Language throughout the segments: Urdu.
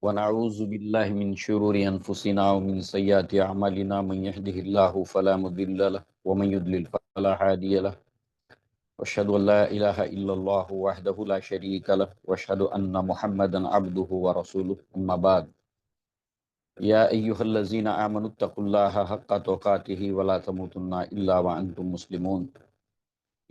ونعوذ بالله من شرور أنفسنا ومن سيئات أعمالنا من يهده الله فلا مضل له ومن يضلل فلا هادي له وأشهد أن لا إله إلا الله وحده لا شريك له وأشهد أن محمدا عبده ورسوله أما بعد يا أيها الذين آمنوا اتقوا الله حق تقاته ولا تموتن إلا وأنتم مسلمون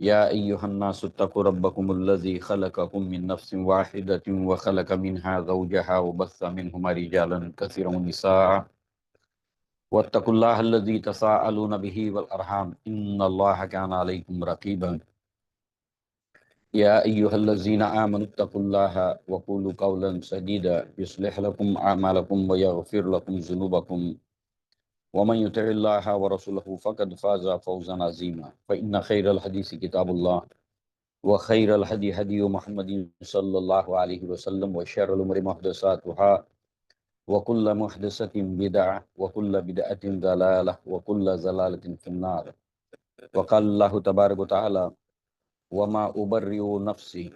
يا أيها الناس اتقوا ربكم الذي خلقكم من نفس واحدة وخلق منها زوجها وبث منهما رجالا كثيرا ونساء واتقوا الله الذي تساءلون به والأرحام إن الله كان عليكم رقيبا يا أيها الذين آمنوا اتقوا الله وقولوا قولا سديدا يصلح لكم أعمالكم ويغفر لكم ذنوبكم ومن يطع الله ورسوله فقد فاز فوزا عظيما فإن خير الحديث كتاب الله وخير الهدي هدي محمد صلى الله عليه وسلم وشر الأمور محدثاتها وكل محدثة بدعة وكل بدعة ضلالة وكل ضلالة في النار وقال الله تبارك وتعالى وما أبرئ نفسي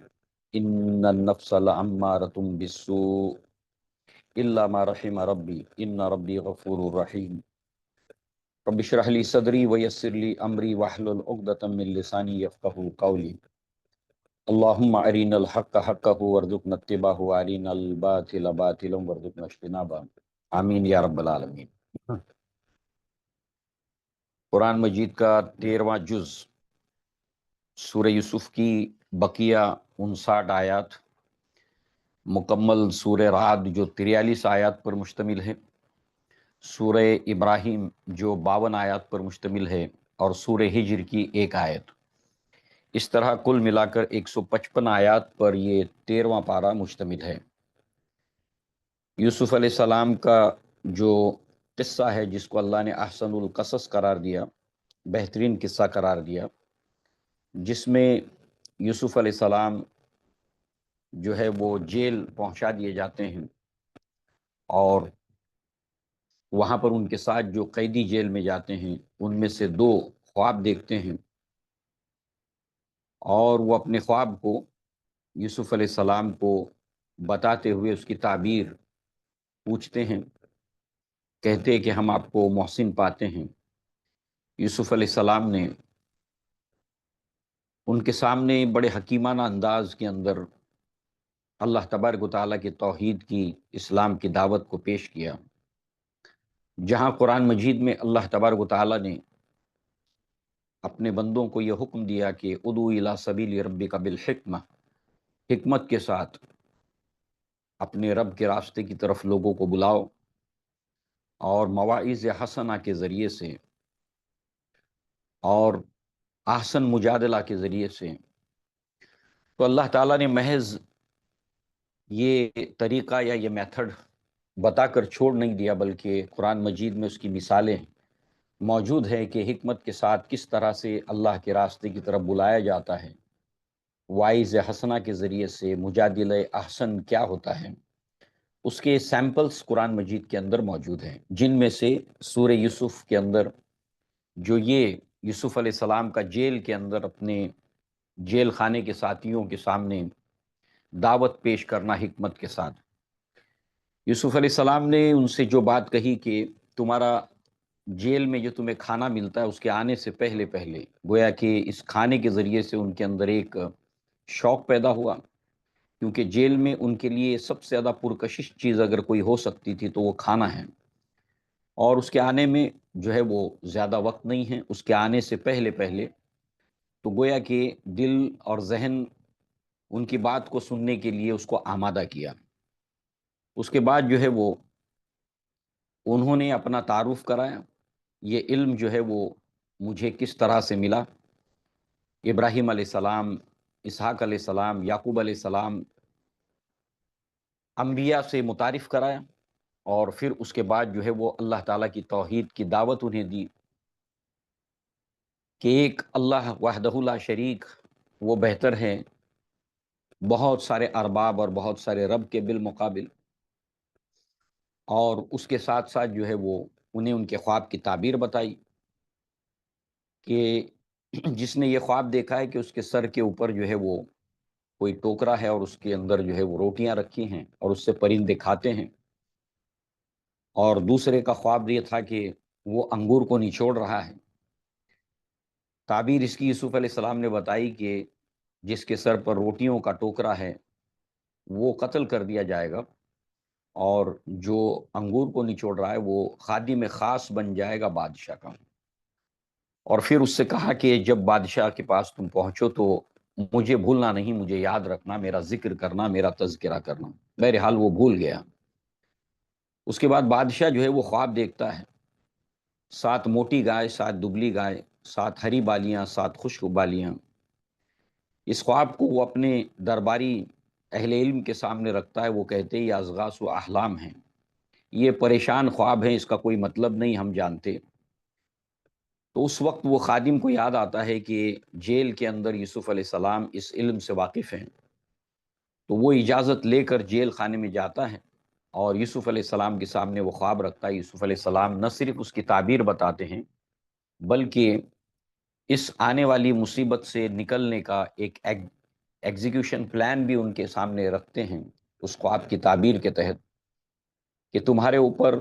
إن النفس لأمارة بالسوء إلا ما رحم ربي إن ربي غفور رحيم رب اشرح لي صدري ويسر لي أمري واحلل عقدة من لساني يفقهوا قولي اللهم أرنا الحق حقا وارزقنا اتباعه وأرنا الباطل باطلا وارزقنا اجتنابه آمین یا رب العالمین۔ قرآن مجید کا 13واں جز سورہ یوسف کی بقیہ 59 آیات، مکمل سورہ رعد جو 43 آیات پر مشتمل ہے، سورہ ابراہیم جو 52 آیات پر مشتمل ہے، اور سورہ ہجر کی 1 آیت، اس طرح کل ملا کر 155 آیات پر یہ 13واں پارہ مشتمل ہے۔ یوسف علیہ السلام کا جو قصہ ہے، جس کو اللہ نے احسن القصص قرار دیا، بہترین قصہ قرار دیا، جس میں یوسف علیہ السلام جو ہے وہ جیل پہنچا دیے جاتے ہیں، اور وہاں پر ان کے ساتھ جو قیدی جیل میں جاتے ہیں ان میں سے 2 خواب دیکھتے ہیں، اور وہ اپنے خواب کو یوسف علیہ السلام کو بتاتے ہوئے اس کی تعبیر پوچھتے ہیں، کہتے ہیں کہ ہم آپ کو محسن پاتے ہیں۔ یوسف علیہ السلام نے ان کے سامنے بڑے حکیمانہ انداز کے اندر اللہ تبارک و تعالیٰ کی توحید کی، اسلام کی دعوت کو پیش کیا، جہاں قرآن مجید میں اللہ تبارک و تعالیٰ نے اپنے بندوں کو یہ حکم دیا کہ ادعو الی سبیل ربک بالحکمہ، حکمت کے ساتھ اپنے رب کے راستے کی طرف لوگوں کو بلاؤ، اور مواعظ حسنہ کے ذریعے سے اور احسن مجادلہ کے ذریعے سے۔ تو اللہ تعالیٰ نے محض یہ طریقہ یا یہ میتھڈ بتا کر چھوڑ نہیں دیا، بلکہ قرآن مجید میں اس کی مثالیں موجود ہیں کہ حکمت کے ساتھ کس طرح سے اللہ کے راستے کی طرف بلایا جاتا ہے، واعظ حسنہ کے ذریعے سے مجادلہ احسن کیا ہوتا ہے، اس کے سیمپلز قرآن مجید کے اندر موجود ہیں، جن میں سے سورہ یوسف کے اندر جو یہ یوسف علیہ السلام کا جیل کے اندر اپنے جیل خانے کے ساتھیوں کے سامنے دعوت پیش کرنا حکمت کے ساتھ۔ یوسف علیہ السلام نے ان سے جو بات کہی کہ تمہارا جیل میں جو تمہیں کھانا ملتا ہے، اس کے آنے سے پہلے پہلے گویا کہ اس کھانے کے ذریعے سے ان کے اندر ایک شوق پیدا ہوا، کیونکہ جیل میں ان کے لیے سب سے زیادہ پرکشش چیز اگر کوئی ہو سکتی تھی تو وہ کھانا ہے، اور اس کے آنے میں جو ہے وہ زیادہ وقت نہیں ہے، اس کے آنے سے پہلے پہلے تو گویا کہ دل اور ذہن ان کی بات کو سننے کے لیے اس کو آمادہ کیا۔ اس کے بعد جو ہے وہ انہوں نے اپنا تعارف کرایا، یہ علم جو ہے وہ مجھے کس طرح سے ملا، ابراہیم علیہ السلام، اسحاق علیہ السلام، یعقوب علیہ السلام، انبیاء سے متعارف کرایا، اور پھر اس کے بعد جو ہے وہ اللہ تعالیٰ کی توحید کی دعوت انہیں دی کہ ایک اللہ وحدہ لا شریک وہ بہتر ہے بہت سارے ارباب اور بہت سارے رب کے بالمقابل، اور اس کے ساتھ ساتھ جو ہے وہ انہیں ان کے خواب کی تعبیر بتائی کہ جس نے یہ خواب دیکھا ہے کہ اس کے سر کے اوپر جو ہے وہ کوئی ٹوکرا ہے، اور اس کے اندر جو ہے وہ روٹیاں رکھی ہیں، اور اس سے پرندے کھاتے ہیں، اور دوسرے کا خواب یہ تھا کہ وہ انگور کو نچوڑ رہا ہے۔ تعبیر اس کی یوسف علیہ السلام نے بتائی کہ جس کے سر پر روٹیوں کا ٹوکرا ہے وہ قتل کر دیا جائے گا، اور جو انگور کو نچوڑ رہا ہے وہ خادم خاص بن جائے گا بادشاہ کا۔ اور پھر اس سے کہا کہ جب بادشاہ کے پاس تم پہنچو تو مجھے بھولنا نہیں، مجھے یاد رکھنا، میرا ذکر کرنا، میرا تذکرہ کرنا۔ بہرحال وہ بھول گیا۔ اس کے بعد بادشاہ جو ہے وہ خواب دیکھتا ہے، 7 موٹی گائے، 7 دبلی گائے، 7 ہری بالیاں، 7 خشک بالیاں۔ اس خواب کو وہ اپنے درباری اہل علم کے سامنے رکھتا ہے۔ وہ کہتے ہیں یہ اضغاث و احلام ہیں، یہ پریشان خواب ہیں، اس کا کوئی مطلب نہیں ہم جانتے۔ تو اس وقت وہ خادم کو یاد آتا ہے کہ جیل کے اندر یوسف علیہ السلام اس علم سے واقف ہیں، تو وہ اجازت لے کر جیل خانے میں جاتا ہے اور یوسف علیہ السلام کے سامنے وہ خواب رکھتا ہے۔ یوسف علیہ السلام نہ صرف اس کی تعبیر بتاتے ہیں بلکہ اس آنے والی مصیبت سے نکلنے کا ایک ایگزیکیوشن پلان بھی ان کے سامنے رکھتے ہیں اس خواب کی تعبیر کے تحت، کہ تمہارے اوپر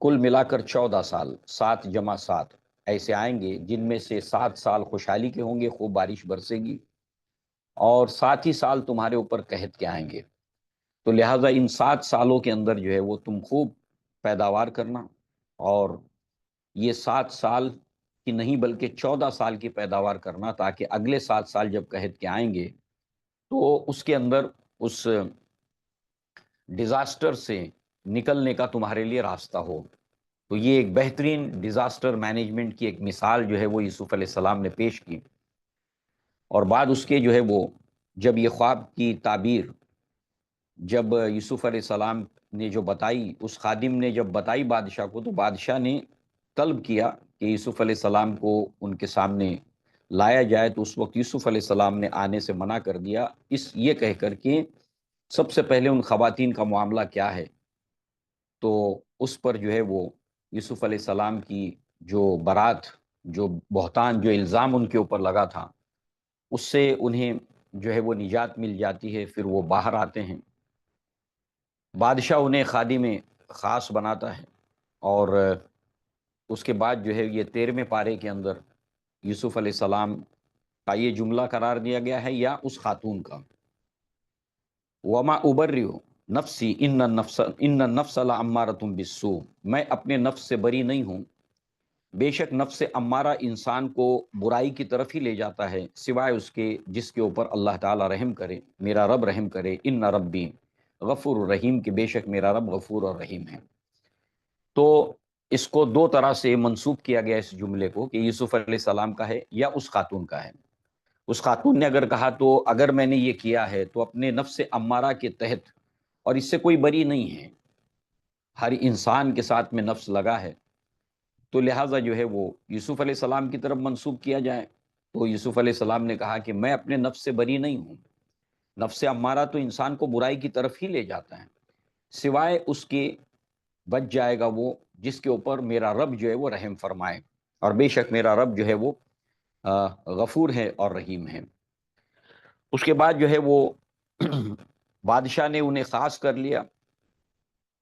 کل ملا کر 14 سال، 7 جمع 7 ایسے آئیں گے، جن میں سے 7 سال خوشحالی کے ہوں گے، خوب بارش برسے گی، اور 7 ہی سال تمہارے اوپر قحط کے آئیں گے۔ تو لہٰذا ان 7 سالوں کے اندر جو ہے وہ تم خوب پیداوار کرنا، اور یہ 7 سال کی نہیں بلکہ 14 سال کی پیداوار کرنا، تاکہ اگلے 7 سال جب قحط کے آئیں گے تو اس کے اندر اس ڈیزاسٹر سے نکلنے کا تمہارے لیے راستہ ہو۔ تو یہ ایک بہترین ڈیزاسٹر مینجمنٹ کی ایک مثال جو ہے وہ یوسف علیہ السلام نے پیش کی۔ اور بعد اس کے جو ہے وہ جب یہ خواب کی تعبیر جب یوسف علیہ السلام نے جو بتائی، اس خادم نے جب بتائی بادشاہ کو، تو بادشاہ نے طلب کیا کہ یوسف علیہ السلام کو ان کے سامنے لایا جائے۔ تو اس وقت یوسف علیہ السلام نے آنے سے منع کر دیا، اس یہ کہہ کر کہ سب سے پہلے ان خواتین کا معاملہ کیا ہے۔ تو اس پر جو ہے وہ یوسف علیہ السلام کی جو برات، جو بہتان، جو الزام ان کے اوپر لگا تھا، اس سے انہیں جو ہے وہ نجات مل جاتی ہے۔ پھر وہ باہر آتے ہیں، بادشاہ انہیں خادم خاص بناتا ہے، اور اس کے بعد جو ہے یہ 13ویں پارے کے اندر یوسف علیہ السلام کا یہ جملہ قرار دیا گیا ہے، یا اس خاتون کا، وما ابرئ نفسی ان النفس لامارۃ بالسوء، میں اپنے نفس سے بری نہیں ہوں، بے شک نفس امارہ انسان کو برائی کی طرف ہی لے جاتا ہے، سوائے اس کے جس کے اوپر اللہ تعالی رحم کرے، میرا رب رحم کرے، ان ربی غفور الرحیم، کہ بے شک میرا رب غفور اور رحیم ہے۔ تو اس کو 2 طرح سے منسوب کیا گیا اس جملے کو، کہ یوسف علیہ السلام کا ہے یا اس خاتون کا ہے۔ اس خاتون نے اگر کہا تو اگر میں نے یہ کیا ہے تو اپنے نفس امارہ کے تحت، اور اس سے کوئی بری نہیں ہے، ہر انسان کے ساتھ میں نفس لگا ہے، تو لہٰذا جو ہے وہ یوسف علیہ السلام کی طرف منسوب کیا جائے۔ تو یوسف علیہ السلام نے کہا کہ میں اپنے نفس سے بری نہیں ہوں، نفس امارہ تو انسان کو برائی کی طرف ہی لے جاتا ہے، سوائے اس کے بچ جائے گا وہ جس کے اوپر میرا رب جو ہے وہ رحم فرمائے، اور بے شک میرا رب جو ہے وہ غفور ہے اور رحیم ہے۔ اس کے بعد جو ہے وہ بادشاہ نے انہیں خاص کر لیا،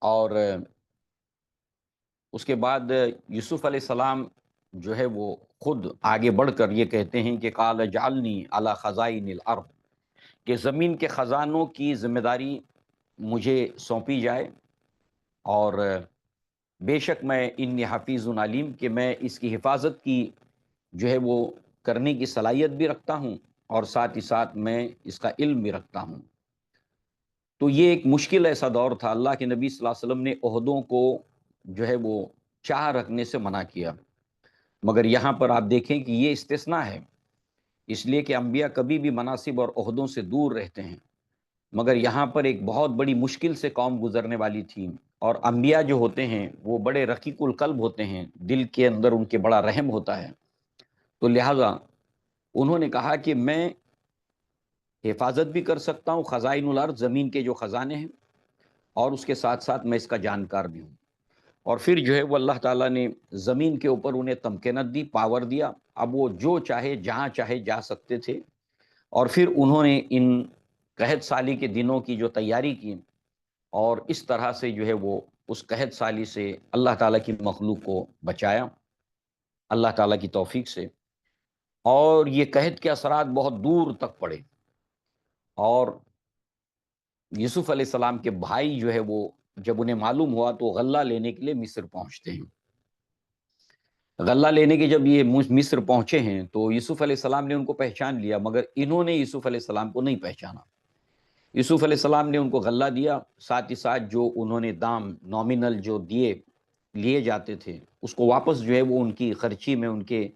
اور اس کے بعد یوسف علیہ السلام جو ہے وہ خود آگے بڑھ کر یہ کہتے ہیں کہ قال اجعلنی علی خزائن الارض، کہ زمین کے خزانوں کی ذمہ داری مجھے سونپی جائے، اور بے شک میں انی حفیظ علیم، کہ میں اس کی حفاظت کی جو ہے وہ کرنے کی صلاحیت بھی رکھتا ہوں، اور ساتھ ہی ساتھ میں اس کا علم بھی رکھتا ہوں۔ تو یہ ایک مشکل ایسا دور تھا، اللہ کے نبی صلی اللہ علیہ وسلم نے عہدوں کو جو ہے وہ چاہ رکھنے سے منع کیا، مگر یہاں پر آپ دیکھیں کہ یہ استثناء ہے، اس لیے کہ انبیاء کبھی بھی مناصب اور عہدوں سے دور رہتے ہیں، مگر یہاں پر ایک بہت بڑی مشکل سے قوم گزرنے والی تھی، اور انبیاء جو ہوتے ہیں وہ بڑے رقیق القلب ہوتے ہیں، دل کے اندر ان کے بڑا رحم ہوتا ہے، تو لہٰذا انہوں نے کہا کہ میں حفاظت بھی کر سکتا ہوں خزائن الارض، زمین کے جو خزانے ہیں، اور اس کے ساتھ ساتھ میں اس کا جانکار بھی ہوں۔ اور پھر جو ہے وہ اللہ تعالیٰ نے زمین کے اوپر انہیں تمکنت دی، پاور دیا، اب وہ جو چاہے جہاں چاہے جا سکتے تھے، اور پھر انہوں نے ان قحط سالی کے دنوں کی جو تیاری کی، اور اس طرح سے جو ہے وہ اس قحط سالی سے اللہ تعالیٰ کی مخلوق کو بچایا اللہ تعالیٰ کی توفیق سے، اور یہ قحط کے اثرات بہت دور تک پڑے، اور یوسف علیہ السلام کے بھائی جو ہے وہ جب انہیں معلوم ہوا تو غلہ لینے کے لیے مصر پہنچتے ہیں۔ غلہ لینے کے جب یہ مصر پہنچے ہیں تو یوسف علیہ السلام نے ان کو پہچان لیا، مگر انہوں نے یوسف علیہ السلام کو نہیں پہچانا۔ یوسف علیہ السلام نے ان کو غلہ دیا، ساتھ ہی ساتھ جو انہوں نے دام نامنل جو لیے جاتے تھے اس کو واپس جو ہے وہ ان کی خرچی میں ان کے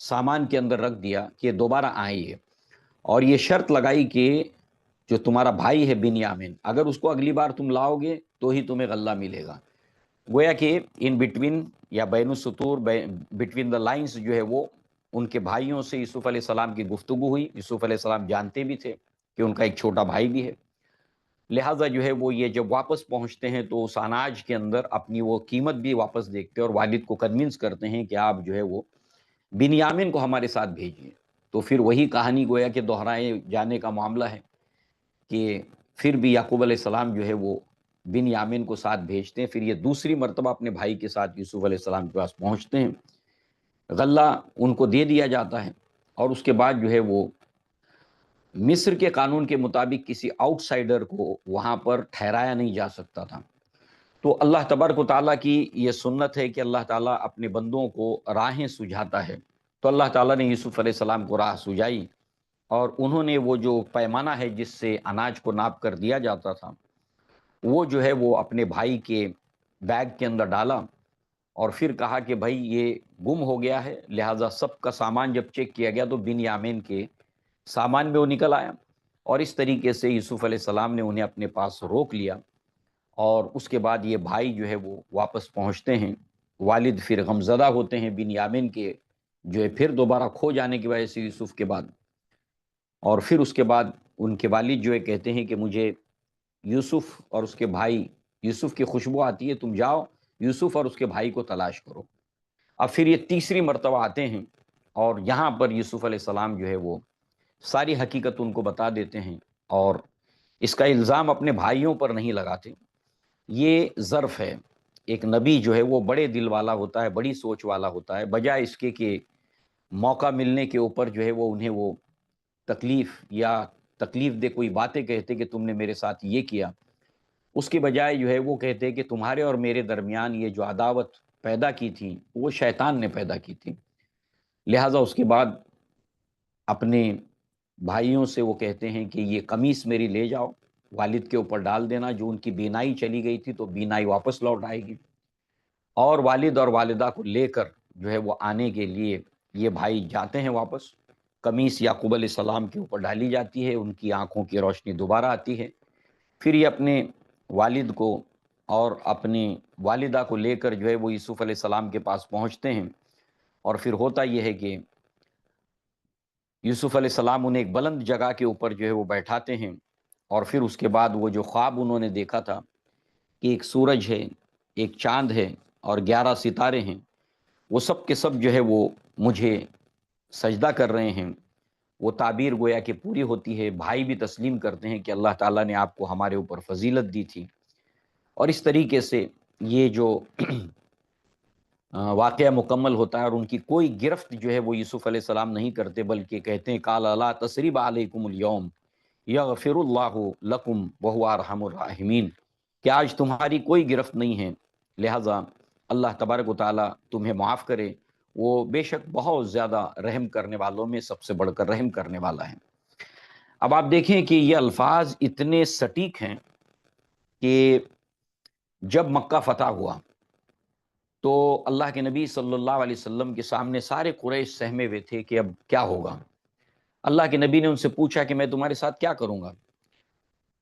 سامان کے اندر رکھ دیا کہ دوبارہ آئیے، اور یہ شرط لگائی کہ جو تمہارا بھائی ہے بنیامین، اگر اس کو اگلی بار تم لاؤ گے تو ہی تمہیں غلہ ملے گا۔ گویا کہ ان بٹوین یا بین السطور بٹوین دا لائنز جو ہے وہ ان کے بھائیوں سے یوسف علیہ السلام کی گفتگو ہوئی۔ یوسف علیہ السلام جانتے بھی تھے کہ ان کا ایک چھوٹا بھائی بھی ہے، لہٰذا جو ہے وہ یہ جب واپس پہنچتے ہیں تو اس اناج کے اندر اپنی وہ قیمت بھی واپس دیکھتے ہیں اور والد کو کنونس کرتے ہیں کہ آپ جو ہے وہ بنیامین کو ہمارے ساتھ بھیجیے۔ تو پھر وہی کہانی گویا کہ دہرائے جانے کا معاملہ ہے کہ پھر بھی یعقوب علیہ السلام جو ہے وہ بنیامین کو ساتھ بھیجتے ہیں۔ پھر یہ دوسری مرتبہ اپنے بھائی کے ساتھ یوسف علیہ السلام کے پاس پہنچتے ہیں، غلہ ان کو دے دیا جاتا ہے، اور اس کے بعد جو ہے وہ مصر کے قانون کے مطابق کسی آؤٹ سائڈر کو وہاں پر ٹھہرایا نہیں جا سکتا تھا۔ تو اللہ تبارک و تعالیٰ کی یہ سنت ہے کہ اللہ تعالیٰ اپنے بندوں کو راہیں سجھاتا ہے۔ تو اللہ تعالیٰ نے یوسف علیہ السلام کو راہ سجائی، اور انہوں نے وہ جو پیمانہ ہے جس سے اناج کو ناپ کر دیا جاتا تھا وہ جو ہے وہ اپنے بھائی کے بیگ کے اندر ڈالا، اور پھر کہا کہ بھائی یہ گم ہو گیا ہے، لہٰذا سب کا سامان جب چیک کیا گیا تو بنیامین کے سامان میں وہ نکل آیا، اور اس طریقے سے یوسف علیہ السلام نے انہیں اپنے پاس روک لیا، اور اس کے بعد یہ بھائی جو ہے وہ واپس پہنچتے ہیں۔ والد پھر غمزدہ ہوتے ہیں بنیامین کے جو ہے پھر دوبارہ کھو جانے کی وجہ سے یوسف کے بعد، اور پھر اس کے بعد ان کے والد جو ہے کہتے ہیں کہ مجھے یوسف اور اس کے بھائی یوسف کی خوشبو آتی ہے، تم جاؤ یوسف اور اس کے بھائی کو تلاش کرو۔ اب پھر یہ تیسری مرتبہ آتے ہیں، اور یہاں پر یوسف علیہ السلام جو ہے وہ ساری حقیقت ان کو بتا دیتے ہیں، اور اس کا الزام اپنے بھائیوں پر نہیں لگاتے۔ یہ ظرف ہے، ایک نبی جو ہے وہ بڑے دل والا ہوتا ہے، بڑی سوچ والا ہوتا ہے، بجائے اس کے کہ موقع ملنے کے اوپر جو ہے وہ انہیں وہ تکلیف دے کوئی باتیں کہتے کہ تم نے میرے ساتھ یہ کیا، اس کے بجائے جو ہے وہ کہتے کہ تمہارے اور میرے درمیان یہ جو عداوت پیدا کی تھی وہ شیطان نے پیدا کی تھی۔ لہٰذا اس کے بعد اپنے بھائیوں سے وہ کہتے ہیں کہ یہ قمیص میری لے جاؤ، والد کے اوپر ڈال دینا، جو ان کی بینائی چلی گئی تھی تو بینائی واپس لوٹ آئے گی، اور والد اور والدہ کو لے کر جو ہے وہ آنے کے لیے یہ بھائی جاتے ہیں واپس۔ قمیص یعقوب علیہ السلام کے اوپر ڈالی جاتی ہے، ان کی آنکھوں کی روشنی دوبارہ آتی ہے، پھر یہ اپنے والد کو اور اپنی والدہ کو لے کر جو ہے وہ یوسف علیہ السلام کے پاس پہنچتے ہیں، اور پھر ہوتا یہ ہے کہ یوسف علیہ السلام انہیں ایک بلند جگہ کے اوپر جو ہے وہ بیٹھاتے ہیں، اور پھر اس کے بعد وہ جو خواب انہوں نے دیکھا تھا کہ ایک سورج ہے، ایک چاند ہے اور 11 ستارے ہیں، وہ سب کے سب جو ہے وہ مجھے سجدہ کر رہے ہیں، وہ تعبیر گویا کہ پوری ہوتی ہے۔ بھائی بھی تسلیم کرتے ہیں کہ اللہ تعالیٰ نے آپ کو ہمارے اوپر فضیلت دی تھی، اور اس طریقے سے یہ جو واقعہ مکمل ہوتا ہے، اور ان کی کوئی گرفت جو ہے وہ یوسف علیہ السلام نہیں کرتے، بلکہ کہتے ہیں قال لا تثریب علیکم اليوم یغفر اللہ لکم وہو ارحم الراحمین، کہ آج تمہاری کوئی گرفت نہیں ہے، لہٰذا اللہ تبارک و تعالیٰ تمہیں معاف کرے، وہ بے شک بہت زیادہ رحم کرنے والوں میں سب سے بڑھ کر رحم کرنے والا ہے۔ اب آپ دیکھیں کہ یہ الفاظ اتنے سٹیک ہیں کہ جب مکہ فتح ہوا تو اللہ کے نبی صلی اللہ علیہ وسلم کے سامنے سارے قریش سہمے ہوئے تھے کہ اب کیا ہوگا۔ اللہ کے نبی نے ان سے پوچھا کہ میں تمہارے ساتھ کیا کروں گا،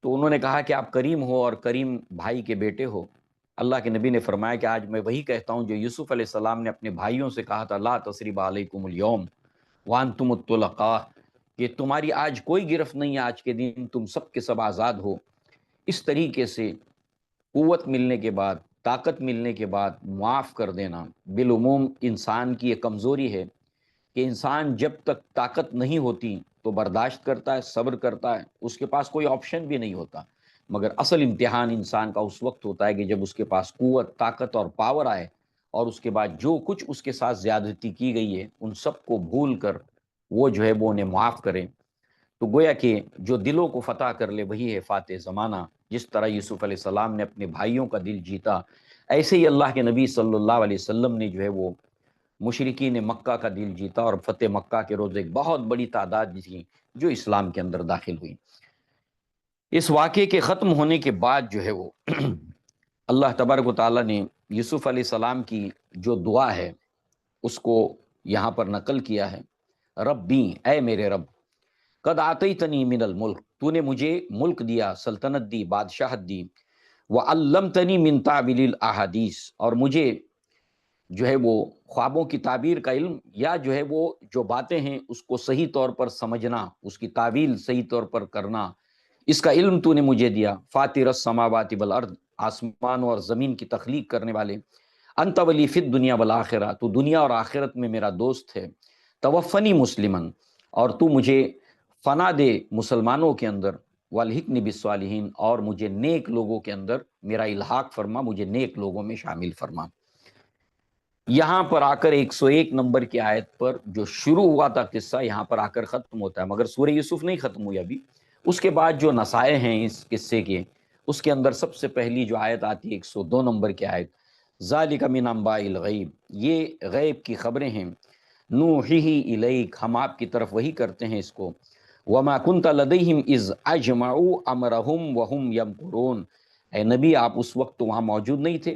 تو انہوں نے کہا کہ آپ کریم ہو اور کریم بھائی کے بیٹے ہو۔ اللہ کے نبی نے فرمایا کہ آج میں وہی کہتا ہوں جو یوسف علیہ السلام نے اپنے بھائیوں سے کہا تھا لا تثریب علیکم اليوم وانتم الطلقاء، کہ تمہاری آج کوئی گرفت نہیں ہے، آج کے دن تم سب کے سب آزاد ہو۔ اس طریقے سے قوت ملنے کے بعد، طاقت ملنے کے بعد معاف کر دینا بالعموم انسان کی یہ کمزوری ہے کہ انسان جب تک طاقت نہیں ہوتی تو برداشت کرتا ہے، صبر کرتا ہے، اس کے پاس کوئی آپشن بھی نہیں ہوتا۔ مگر اصل امتحان انسان کا اس وقت ہوتا ہے کہ جب اس کے پاس قوت، طاقت اور پاور آئے، اور اس کے بعد جو کچھ اس کے ساتھ زیادتی کی گئی ہے ان سب کو بھول کر وہ جو ہے وہ انہیں معاف کرے۔ تو گویا کہ جو دلوں کو فتح کر لے وہی ہے فاتح زمانہ۔ جس طرح یوسف علیہ السلام نے اپنے بھائیوں کا دل جیتا، ایسے ہی اللہ کے نبی صلی اللہ علیہ وسلم نے جو ہے وہ مشرکین مکہ کا دل جیتا، اور فتح مکہ کے روز ایک بہت بڑی تعداد تھی جو اسلام کے اندر داخل ہوئی۔ اس واقعے کے ختم ہونے کے بعد جو ہے وہ اللہ تبارک و تعالیٰ نے یوسف علیہ السلام کی جو دعا ہے اس کو یہاں پر نقل کیا ہے۔ ربی، اے میرے رب، قد آتیتنی من الملک، تو نے مجھے ملک دیا، سلطنت دی، بادشاہت دی، وعلمتنی من تعبیل الاحادیث، اور مجھے جو ہے وہ خوابوں کی تعبیر کا علم، یا جو ہے وہ جو باتیں ہیں اس کو صحیح طور پر سمجھنا، اس کی تعویل صحیح طور پر کرنا، اس کا علم تو نے مجھے دیا۔ فاطر السماوات والارض، آسمان اور زمین کی تخلیق کرنے والے، انت ولی فی الدنیا والآخرہ، تو دنیا اور آخرت میں میرا دوست ہے۔ توفنی مسلمن، اور تو مجھے فنا دے مسلمانوں کے اندر، والحقنی بالصالحین، اور مجھے نیک لوگوں کے اندر میرا الحاق فرما، مجھے نیک لوگوں میں شامل فرما۔ یہاں پر آ کر 101 نمبر کی آیت پر جو شروع ہوا تھا قصہ، یہاں پر آ کر ختم ہوتا ہے، مگر سورہ یوسف نہیں ختم ہوئی ابھی۔ اس کے بعد جو نصائح ہیں اس قصے کے، اس کے اندر سب سے پہلی جو آیت آتی ہے 102 نمبر کی آیت، ذالک من انباء الغیب، یہ غیب کی خبریں ہیں، نوحیہ الیک، ہم آپ کی طرف وحی کرتے ہیں اس کو، وما کنت لدیہم اذ اجمعوا امرہم وہم یمکرون، اے نبی آپ اس وقت تو وہاں موجود نہیں تھے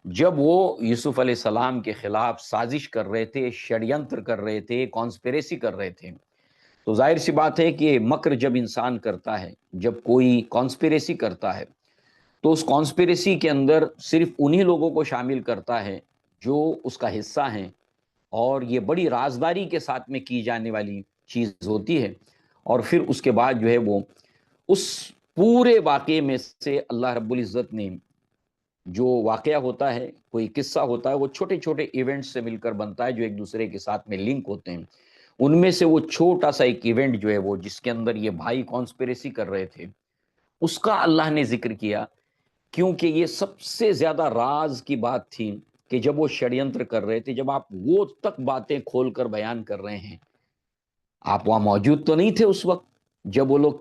جب وہ یوسف علیہ السلام کے خلاف سازش کر رہے تھے، شڑینتر کر رہے تھے، کانسپریسی کر رہے تھے۔ تو ظاہر سی بات ہے کہ مکر جب انسان کرتا ہے، جب کوئی کانسپریسی کرتا ہے، تو اس کانسپریسی کے اندر صرف انہی لوگوں کو شامل کرتا ہے جو اس کا حصہ ہیں، اور یہ بڑی رازداری کے ساتھ میں کی جانے والی چیز ہوتی ہے۔ اور پھر اس کے بعد جو ہے وہ اس پورے واقعے میں سے اللہ رب العزت نے جو واقعہ ہوتا ہے، کوئی قصہ ہوتا ہے، وہ چھوٹے چھوٹے ایونٹ سے مل کر بنتا ہے جو ایک دوسرے کے ساتھ میں لنک ہوتے ہیں۔ ان میں سے وہ چھوٹا سا ایک ایونٹ جو ہے وہ جس کے اندر یہ بھائی کانسپریسی کر رہے تھے، اس کا اللہ نے ذکر کیا، کیونکہ یہ سب سے زیادہ راز کی بات تھی کہ جب وہ شڑینتر کر رہے تھے، جب آپ وہ تک باتیں کھول کر بیان کر رہے ہیں، آپ وہاں موجود تو نہیں تھے اس وقت جب وہ لوگ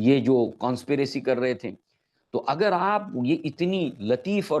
یہ جو کانسپریسی کر رہے تھے، تو اگر آپ یہ اتنی لطیف اور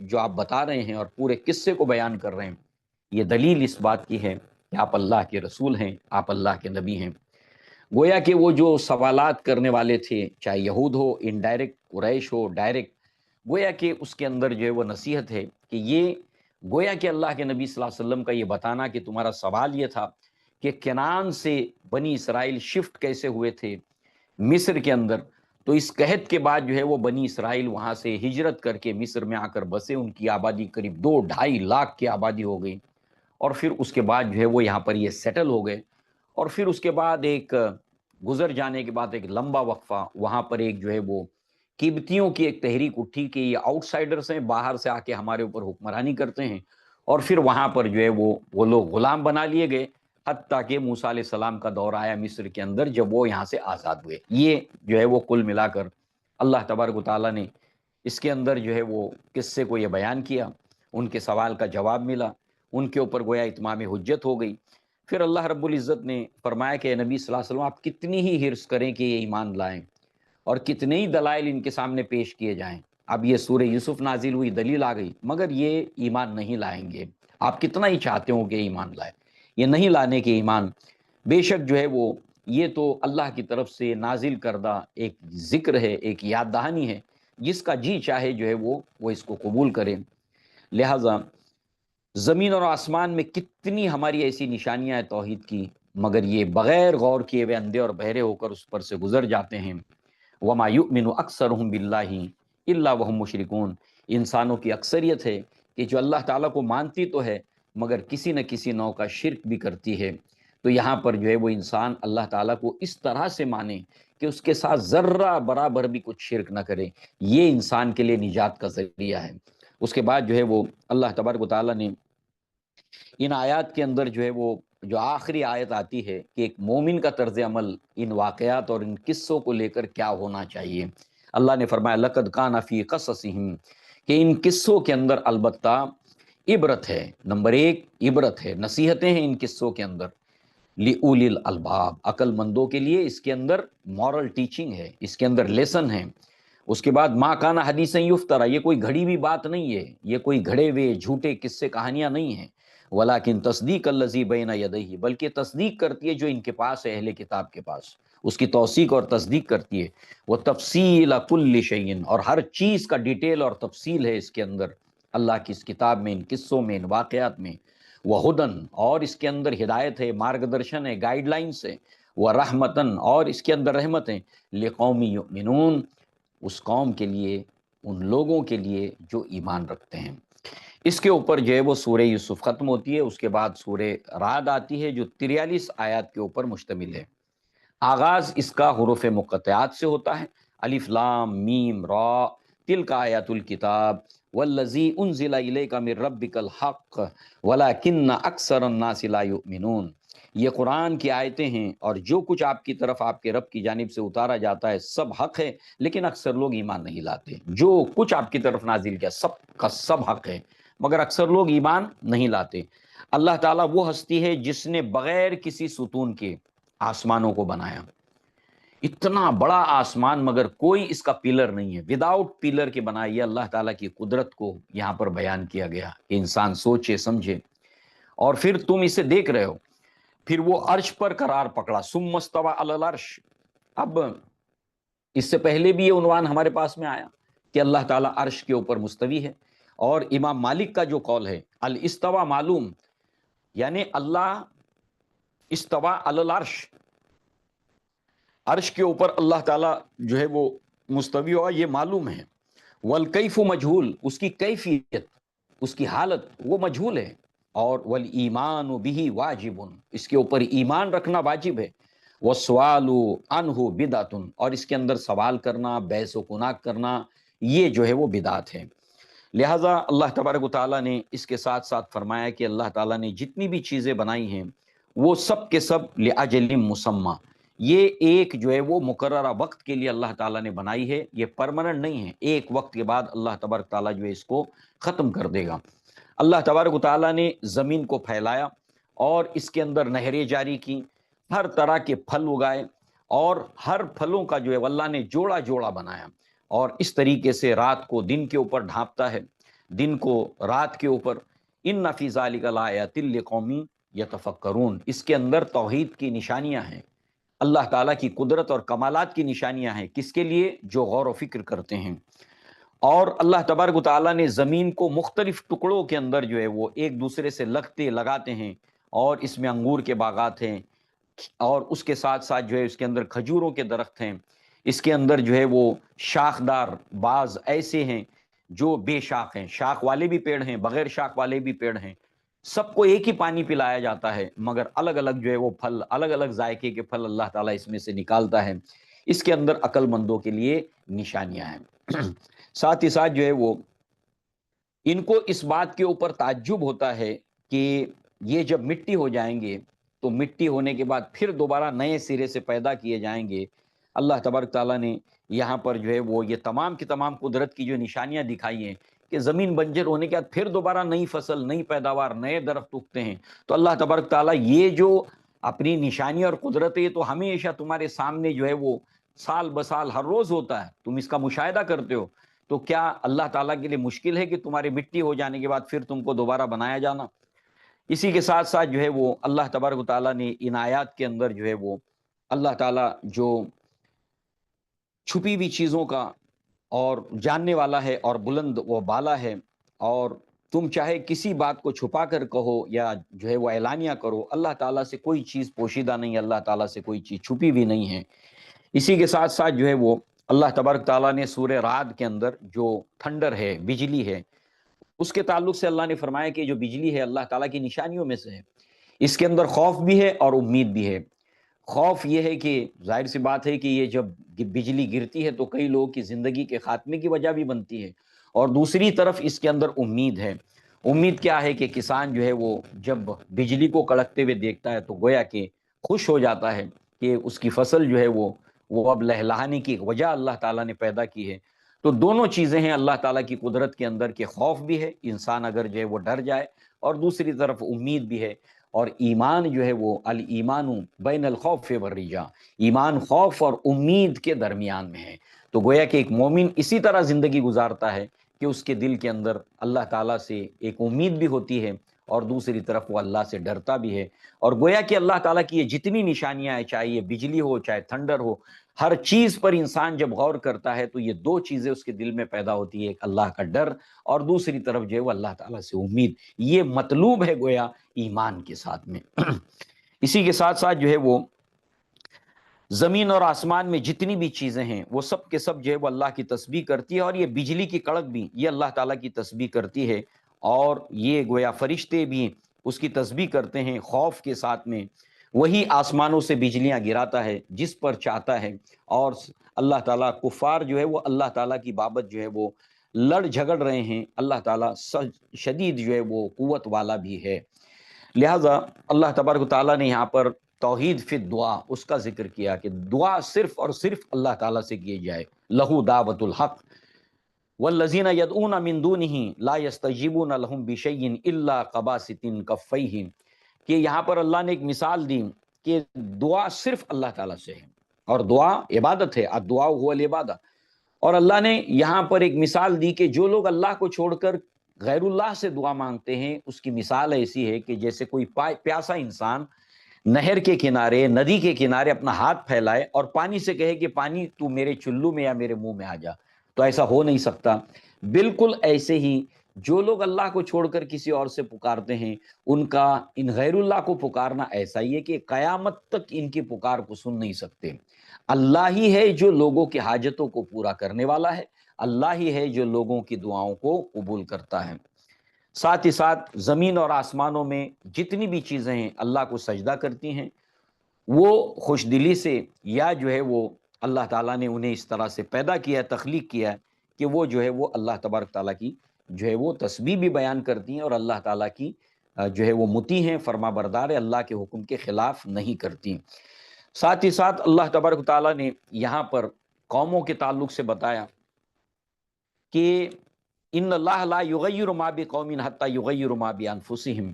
جو آپ بتا رہے ہیں اور پورے قصے کو بیان کر رہے ہیں، یہ دلیل اس بات کی ہے کہ آپ اللہ کے رسول ہیں، آپ اللہ کے نبی ہیں۔ گویا کہ وہ جو سوالات کرنے والے تھے، چاہے یہود ہو، انڈائریکٹ قریش ہو، ڈائریکٹ، گویا کہ اس کے اندر جو ہے وہ نصیحت ہے کہ یہ گویا کہ اللہ کے نبی صلی اللہ علیہ وسلم کا یہ بتانا کہ تمہارا سوال یہ تھا کہ کنعان سے بنی اسرائیل شفٹ کیسے ہوئے تھے مصر کے اندر، تو اس قحط کے بعد جو ہے وہ بنی اسرائیل وہاں سے ہجرت کر کے مصر میں آ کر بسے، ان کی آبادی قریب 2-2.5 لاکھ کی آبادی ہو گئی، اور پھر اس کے بعد جو ہے وہ یہاں پر یہ سیٹل ہو گئے، اور پھر اس کے بعد ایک گزر جانے کے بعد ایک لمبا وقفہ، وہاں پر ایک جو ہے وہ قبطیوں کی ایک تحریک اٹھی کہ یہ آؤٹ سائڈرز ہیں، باہر سے آ کے ہمارے اوپر حکمرانی کرتے ہیں، اور پھر وہاں پر جو ہے وہ لوگ غلام بنا لیے گئے، حتیٰ کہ موسیٰ علیہ السلام کا دور آیا مصر کے اندر جب وہ یہاں سے آزاد ہوئے۔ یہ جو ہے وہ کل ملا کر اللہ تبارک و تعالیٰ نے اس کے اندر جو ہے وہ قصے کو یہ بیان کیا، ان کے سوال کا جواب ملا، ان کے اوپر گویا اتمام حجت ہو گئی۔ پھر اللہ رب العزت نے فرمایا کہ اے نبی صلی اللہ علیہ وسلم آپ کتنی ہی حرص کریں کہ یہ ایمان لائیں، اور کتنے ہی دلائل ان کے سامنے پیش کیے جائیں، اب یہ سورہ یوسف نازل ہوئی، دلیل آ گئی، مگر یہ ایمان نہیں لائیں گے، آپ کتنا ہی چاہتے ہو کہ ایمان لائیں، یہ نہیں لانے کے ایمان۔ بے شک جو ہے وہ یہ تو اللہ کی طرف سے نازل کردہ ایک ذکر ہے، ایک یاد دہانی ہے، جس کا جی چاہے جو ہے وہ اس کو قبول کرے۔ لہٰذا زمین اور آسمان میں کتنی ہماری ایسی نشانیاں ہیں توحید کی، مگر یہ بغیر غور کیے ہوئے اندھے اور بہرے ہو کر اس پر سے گزر جاتے ہیں۔ وما یؤمن اکثرهم باللہ الا وهم مشرکون، انسانوں کی اکثریت ہے کہ جو اللہ تعالیٰ کو مانتی تو ہے مگر کسی نہ کسی نوع کا شرک بھی کرتی ہے۔ تو یہاں پر جو ہے وہ انسان اللہ تعالیٰ کو اس طرح سے مانے کہ اس کے ساتھ ذرہ برابر بھی کچھ شرک نہ کرے، یہ انسان کے لیے نجات کا ذریعہ ہے۔ اس کے بعد جو ہے وہ اللہ تبارک و تعالیٰ نے ان آیات کے اندر جو ہے وہ جو آخری آیت آتی ہے کہ ایک مومن کا طرز عمل ان واقعات اور ان قصوں کو لے کر کیا ہونا چاہیے، اللہ نے فرمایا لقد کان فی قصصہم، کہ ان قصوں کے اندر البتہ عبرت ہے، نمبر ایک عبرت ہے، نصیحتیں ہیں ان قصوں کے اندر، لِأُولِي الْأَلْبَابِ، عقل مندوں کے لیے اس کے اندر مورل ٹیچنگ ہے، اس کے اندر لیسن ہے۔ اس کے بعد ما کان حدیثا یفترا، یہ کوئی گھڑی ہوئی بات نہیں ہے، یہ کوئی گھڑے ہوئے جھوٹے قصے کہانیاں نہیں ہیں، ولیکن تصدیق الذی بین یدیہ، بلکہ تصدیق کرتی ہے جو ان کے پاس ہے، اہل کتاب کے پاس، اس کی توثیق اور تصدیق کرتی ہے، وہ تفصیل کل شیء، اور ہر چیز کا ڈیٹیل اور تفصیل ہے اس کے اندر، اللہ کی اس کتاب میں، ان قصوں میں، ان واقعات میں، وہ ہدن، اور اس کے اندر ہدایت ہے، مارگدرشن ہے، گائیڈ لائنس ہے، وہ رحمتن، اور اس کے اندر رحمت ہے، لقوم یؤمنون، اس قوم کے لیے، ان لوگوں کے لیے جو ایمان رکھتے ہیں۔ اس کے اوپر جو ہے وہ سورہ یوسف ختم ہوتی ہے، اس کے بعد سورہ رعد آتی ہے جو 43 آیات کے اوپر مشتمل ہے۔ آغاز اس کا حروف مقطعات سے ہوتا ہے، الف لام میم را، تلک آیات الکتاب والذی انزل الیک من ربک الحق ولکن اکثر الناس لا یؤمنون، یہ قرآن کی آیتیں ہیں اور جو کچھ آپ کی طرف آپ کے رب کی جانب سے اتارا جاتا ہے سب حق ہے، لیکن اکثر لوگ ایمان نہیں لاتے۔ جو کچھ آپ کی طرف نازل کیا سب کا سب حق ہے، مگر اکثر لوگ ایمان نہیں لاتے۔ اللہ تعالیٰ وہ ہستی ہے جس نے بغیر کسی ستون کے آسمانوں کو بنایا، اتنا بڑا آسمان مگر کوئی اس کا پلر نہیں ہے، وداؤٹ پلر کے بنایا، یہ اللہ تعالیٰ کی قدرت کو یہاں پر بیان کیا گیا کہ انسان سوچے سمجھے، اور پھر تم اسے دیکھ رہے ہو، پھر وہ عرش پر قرار پکڑا، ثم استوى علی العرش۔ اب اس سے پہلے بھی یہ عنوان ہمارے پاس میں آیا کہ اللہ تعالیٰ عرش کے اوپر مستوی ہے، اور امام مالک کا جو قول ہے الاستوا معلوم، یعنی اللہ استوا علی العرش، عرش کے اوپر اللہ تعالیٰ جو ہے وہ مستوی ہوا، یہ معلوم ہے، والکیف مجہول، اس کی کیفیت، اس کی حالت وہ مجہول ہے، اور والایمان بہ واجب، اس کے اوپر ایمان رکھنا واجب ہے، والسؤال عنہ بدعۃ، اور اس کے اندر سوال کرنا، بحث و کناق کرنا، یہ جو ہے وہ بدعت ہے۔ لہٰذا اللہ تبارک و تعالیٰ نے اس کے ساتھ ساتھ فرمایا کہ اللہ تعالیٰ نے جتنی بھی چیزیں بنائی ہیں وہ سب کے سب لأجل مسمى، یہ ایک جو ہے وہ مقررہ وقت کے لیے اللہ تعالیٰ نے بنائی ہے، یہ پرماننٹ نہیں ہے، ایک وقت کے بعد اللہ تبارک تعالیٰ جو ہے اس کو ختم کر دے گا۔ اللہ تبارک و تعالیٰ نے زمین کو پھیلایا اور اس کے اندر نہریں جاری کی، ہر طرح کے پھل اگائے، اور ہر پھلوں کا جو ہے اللہ نے جوڑا جوڑا بنایا، اور اس طریقے سے رات کو دن کے اوپر ڈھانپتا ہے، دن کو رات کے اوپر، ان فی ذلک لآیات لقوم یتفکرون، اس کے اندر توحید کی نشانیاں ہیں، اللہ تعالیٰ کی قدرت اور کمالات کی نشانیاں ہیں، کس کے لیے؟ جو غور و فکر کرتے ہیں۔ اور اللہ تبارک و تعالیٰ نے زمین کو مختلف ٹکڑوں کے اندر جو ہے وہ ایک دوسرے سے لگتے لگاتے ہیں، اور اس میں انگور کے باغات ہیں، اور اس کے ساتھ ساتھ جو ہے اس کے اندر کھجوروں کے درخت ہیں، اس کے اندر جو ہے وہ شاخدار بعض ایسے ہیں جو بے شاخ ہیں، شاخ والے بھی پیڑ ہیں، بغیر شاخ والے بھی پیڑ ہیں، سب کو ایک ہی پانی پلایا جاتا ہے، مگر الگ الگ جو ہے وہ پھل، الگ الگ ذائقے کے پھل اللہ تعالیٰ اس میں سے نکالتا ہے، اس کے اندر عقل مندوں کے لیے نشانیاں ہیں۔ ساتھ ہی ساتھ جو ہے وہ ان کو اس بات کے اوپر تعجب ہوتا ہے کہ یہ جب مٹی ہو جائیں گے تو مٹی ہونے کے بعد پھر دوبارہ نئے سرے سے پیدا کیے جائیں گے۔ اللہ تبارک تعالیٰ نے یہاں پر جو ہے وہ یہ تمام کی تمام قدرت کی جو نشانیاں دکھائی ہیں کہ زمین بنجر ہونے کے بعد پھر دوبارہ نئی فصل، نئی پیداوار، نئے درخت اگتے ہیں، تو اللہ تبارک تعالیٰ یہ جو اپنی نشانی اور قدرت ہے تو ہمیشہ تمہارے سامنے جو ہے وہ سال بسال ہر روز ہوتا ہے، تم اس کا مشاہدہ کرتے ہو، تو کیا اللہ تعالیٰ کے لیے مشکل ہے کہ تمہاری مٹی ہو جانے کے بعد پھر تم کو دوبارہ بنایا جانا؟ اسی کے ساتھ ساتھ جو ہے وہ اللہ تبارک و تعالیٰ نے ان آیات کے اندر جو ہے وہ اللہ تعالیٰ جو چھپی ہوئی چیزوں کا اور جاننے والا ہے اور بلند و بالا ہے، اور تم چاہے کسی بات کو چھپا کر کہو یا جو ہے وہ اعلانیہ کرو، اللہ تعالیٰ سے کوئی چیز پوشیدہ نہیں ہے، اللہ تعالیٰ سے کوئی چیز چھپی بھی نہیں ہے۔ اسی کے ساتھ ساتھ جو ہے وہ اللہ تبارک تعالیٰ نے سورہ رعد کے اندر جو تھنڈر ہے، بجلی ہے، اس کے تعلق سے اللہ نے فرمایا کہ جو بجلی ہے اللہ تعالیٰ کی نشانیوں میں سے ہے، اس کے اندر خوف بھی ہے اور امید بھی ہے۔ خوف یہ ہے کہ ظاہر سی بات ہے کہ یہ جب بجلی گرتی ہے تو کئی لوگوں کی زندگی کے خاتمے کی وجہ بھی بنتی ہے، اور دوسری طرف اس کے اندر امید ہے۔ امید کیا ہے کہ کسان جو ہے وہ جب بجلی کو کڑکتے ہوئے دیکھتا ہے تو گویا کہ خوش ہو جاتا ہے کہ اس کی فصل جو ہے وہ اب لہلہانے کی وجہ اللہ تعالیٰ نے پیدا کی ہے۔ تو دونوں چیزیں ہیں اللہ تعالیٰ کی قدرت کے اندر، کہ خوف بھی ہے انسان اگر جو ہے وہ ڈر جائے، اور دوسری طرف امید بھی ہے۔ اور ایمان جو ہے وہ الایمان بین الخوف والرجاء، ایمان خوف اور امید کے درمیان میں ہے۔ تو گویا کہ ایک مومن اسی طرح زندگی گزارتا ہے کہ اس کے دل کے اندر اللہ تعالیٰ سے ایک امید بھی ہوتی ہے، اور دوسری طرف وہ اللہ سے ڈرتا بھی ہے۔ اور گویا کہ اللہ تعالیٰ کی یہ جتنی نشانیاں ہیں، چاہے یہ بجلی ہو چاہے تھنڈر ہو، ہر چیز پر انسان جب غور کرتا ہے تو یہ دو چیزیں اس کے دل میں پیدا ہوتی ہے، ایک اللہ کا ڈر، اور دوسری طرف جو ہے وہ اللہ تعالیٰ سے امید۔ یہ مطلوب ہے گویا ایمان کے ساتھ میں۔ اسی کے ساتھ ساتھ جو ہے وہ زمین اور آسمان میں جتنی بھی چیزیں ہیں وہ سب کے سب جو ہے وہ اللہ کی تسبیح کرتی ہے، اور یہ بجلی کی کڑک بھی یہ اللہ تعالیٰ کی تسبیح کرتی ہے، اور یہ گویا فرشتے بھی اس کی تسبیح کرتے ہیں خوف کے ساتھ میں۔ وہی آسمانوں سے بجلیاں گراتا ہے جس پر چاہتا ہے، اور اللہ تعالیٰ کفار جو ہے وہ اللہ تعالیٰ کی بابت جو ہے وہ لڑ جھگڑ رہے ہیں، اللہ تعالیٰ شدید جو ہے وہ قوت والا بھی ہے۔ لہٰذا اللہ تبارک و تعالیٰ نے یہاں پر توحید فی دعا اس کا ذکر کیا کہ دعا صرف اور صرف اللہ تعالیٰ سے کی جائے، لہو دعوت الحق والذین یدعون من دونہ لا یستجیبون لہم بشیء الا کباسط کفیہ، کہ یہاں پر اللہ نے ایک مثال دی کہ دعا صرف اللہ تعالیٰ سے ہے، اور دعا عبادت ہے، الدعاء هو العبادہ۔ اور اللہ نے یہاں پر ایک مثال دی کہ جو لوگ اللہ کو چھوڑ کر غیر اللہ سے دعا مانگتے ہیں، اس کی مثال ایسی ہے کہ جیسے کوئی پیاسا انسان نہر کے کنارے، ندی کے کنارے اپنا ہاتھ پھیلائے اور پانی سے کہے کہ پانی تو میرے چلو میں یا میرے منہ میں آ جا، تو ایسا ہو نہیں سکتا۔ بالکل ایسے ہی جو لوگ اللہ کو چھوڑ کر کسی اور سے پکارتے ہیں، ان کا ان غیر اللہ کو پکارنا ایسا ہی ہے کہ قیامت تک ان کی پکار کو سن نہیں سکتے۔ اللہ ہی ہے جو لوگوں کی حاجتوں کو پورا کرنے والا ہے، اللہ ہی ہے جو لوگوں کی دعاؤں کو قبول کرتا ہے۔ ساتھ ہی ساتھ زمین اور آسمانوں میں جتنی بھی چیزیں ہیں اللہ کو سجدہ کرتی ہیں، وہ خوش دلی سے، یا جو ہے وہ اللہ تعالیٰ نے انہیں اس طرح سے پیدا کیا ہے، تخلیق کیا ہے کہ وہ جو ہے وہ اللہ تبارک تعالیٰ کی جو ہے وہ تسبیح بھی بیان کرتی ہیں، اور اللہ تعالیٰ کی جو ہے وہ مطیع ہیں، فرما بردار ہے، اللہ کے حکم کے خلاف نہیں کرتی۔ ساتھ ہی ساتھ اللہ تبارک تعالیٰ نے یہاں پر قوموں کے تعلق سے بتایا کہ ان اللہ لا یغیر ما بقوم حتی یغیر ما بانفسہم،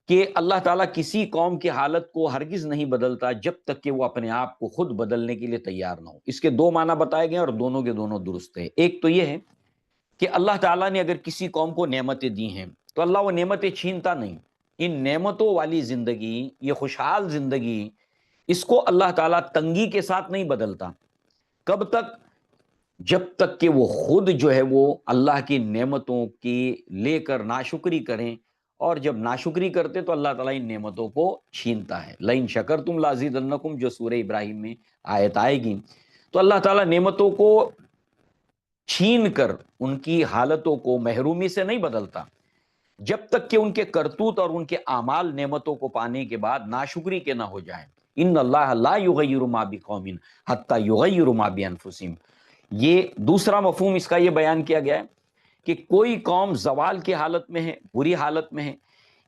کہ اللہ تعالیٰ کسی قوم کی حالت کو ہرگز نہیں بدلتا جب تک کہ وہ اپنے آپ کو خود بدلنے کے لیے تیار نہ ہو۔ اس کے دو معنی بتائے گئے اور دونوں کے دونوں درست ہیں۔ ایک تو یہ ہے کہ اللہ تعالیٰ نے اگر کسی قوم کو نعمتیں دی ہیں تو اللہ وہ نعمتیں چھینتا نہیں، ان نعمتوں والی زندگی، یہ خوشحال زندگی، اس کو اللہ تعالیٰ تنگی کے ساتھ نہیں بدلتا۔ کب تک؟ جب تک کہ وہ خود جو ہے وہ اللہ کی نعمتوں کی لے کر ناشکری کریں، اور جب ناشکری کرتے تو اللہ تعالیٰ ان نعمتوں کو چھینتا ہے۔ لئن شکرتم لازیدنکم، جو سورہ ابراہیم میں آیت آئے گی، تو اللہ تعالیٰ نعمتوں کو چھین کر ان کی حالتوں کو محرومی سے نہیں بدلتا جب تک کہ ان کے کرتوت اور ان کے اعمال نعمتوں کو پانے کے بعد ناشکری کے نہ ہو جائیں۔ ان اللہ لا یغیر ما بقوم حتی یغیر ما بانفسہم۔ یہ دوسرا مفہوم اس کا یہ بیان کیا گیا ہے کہ کوئی قوم زوال کی حالت میں ہے، بری حالت میں ہے،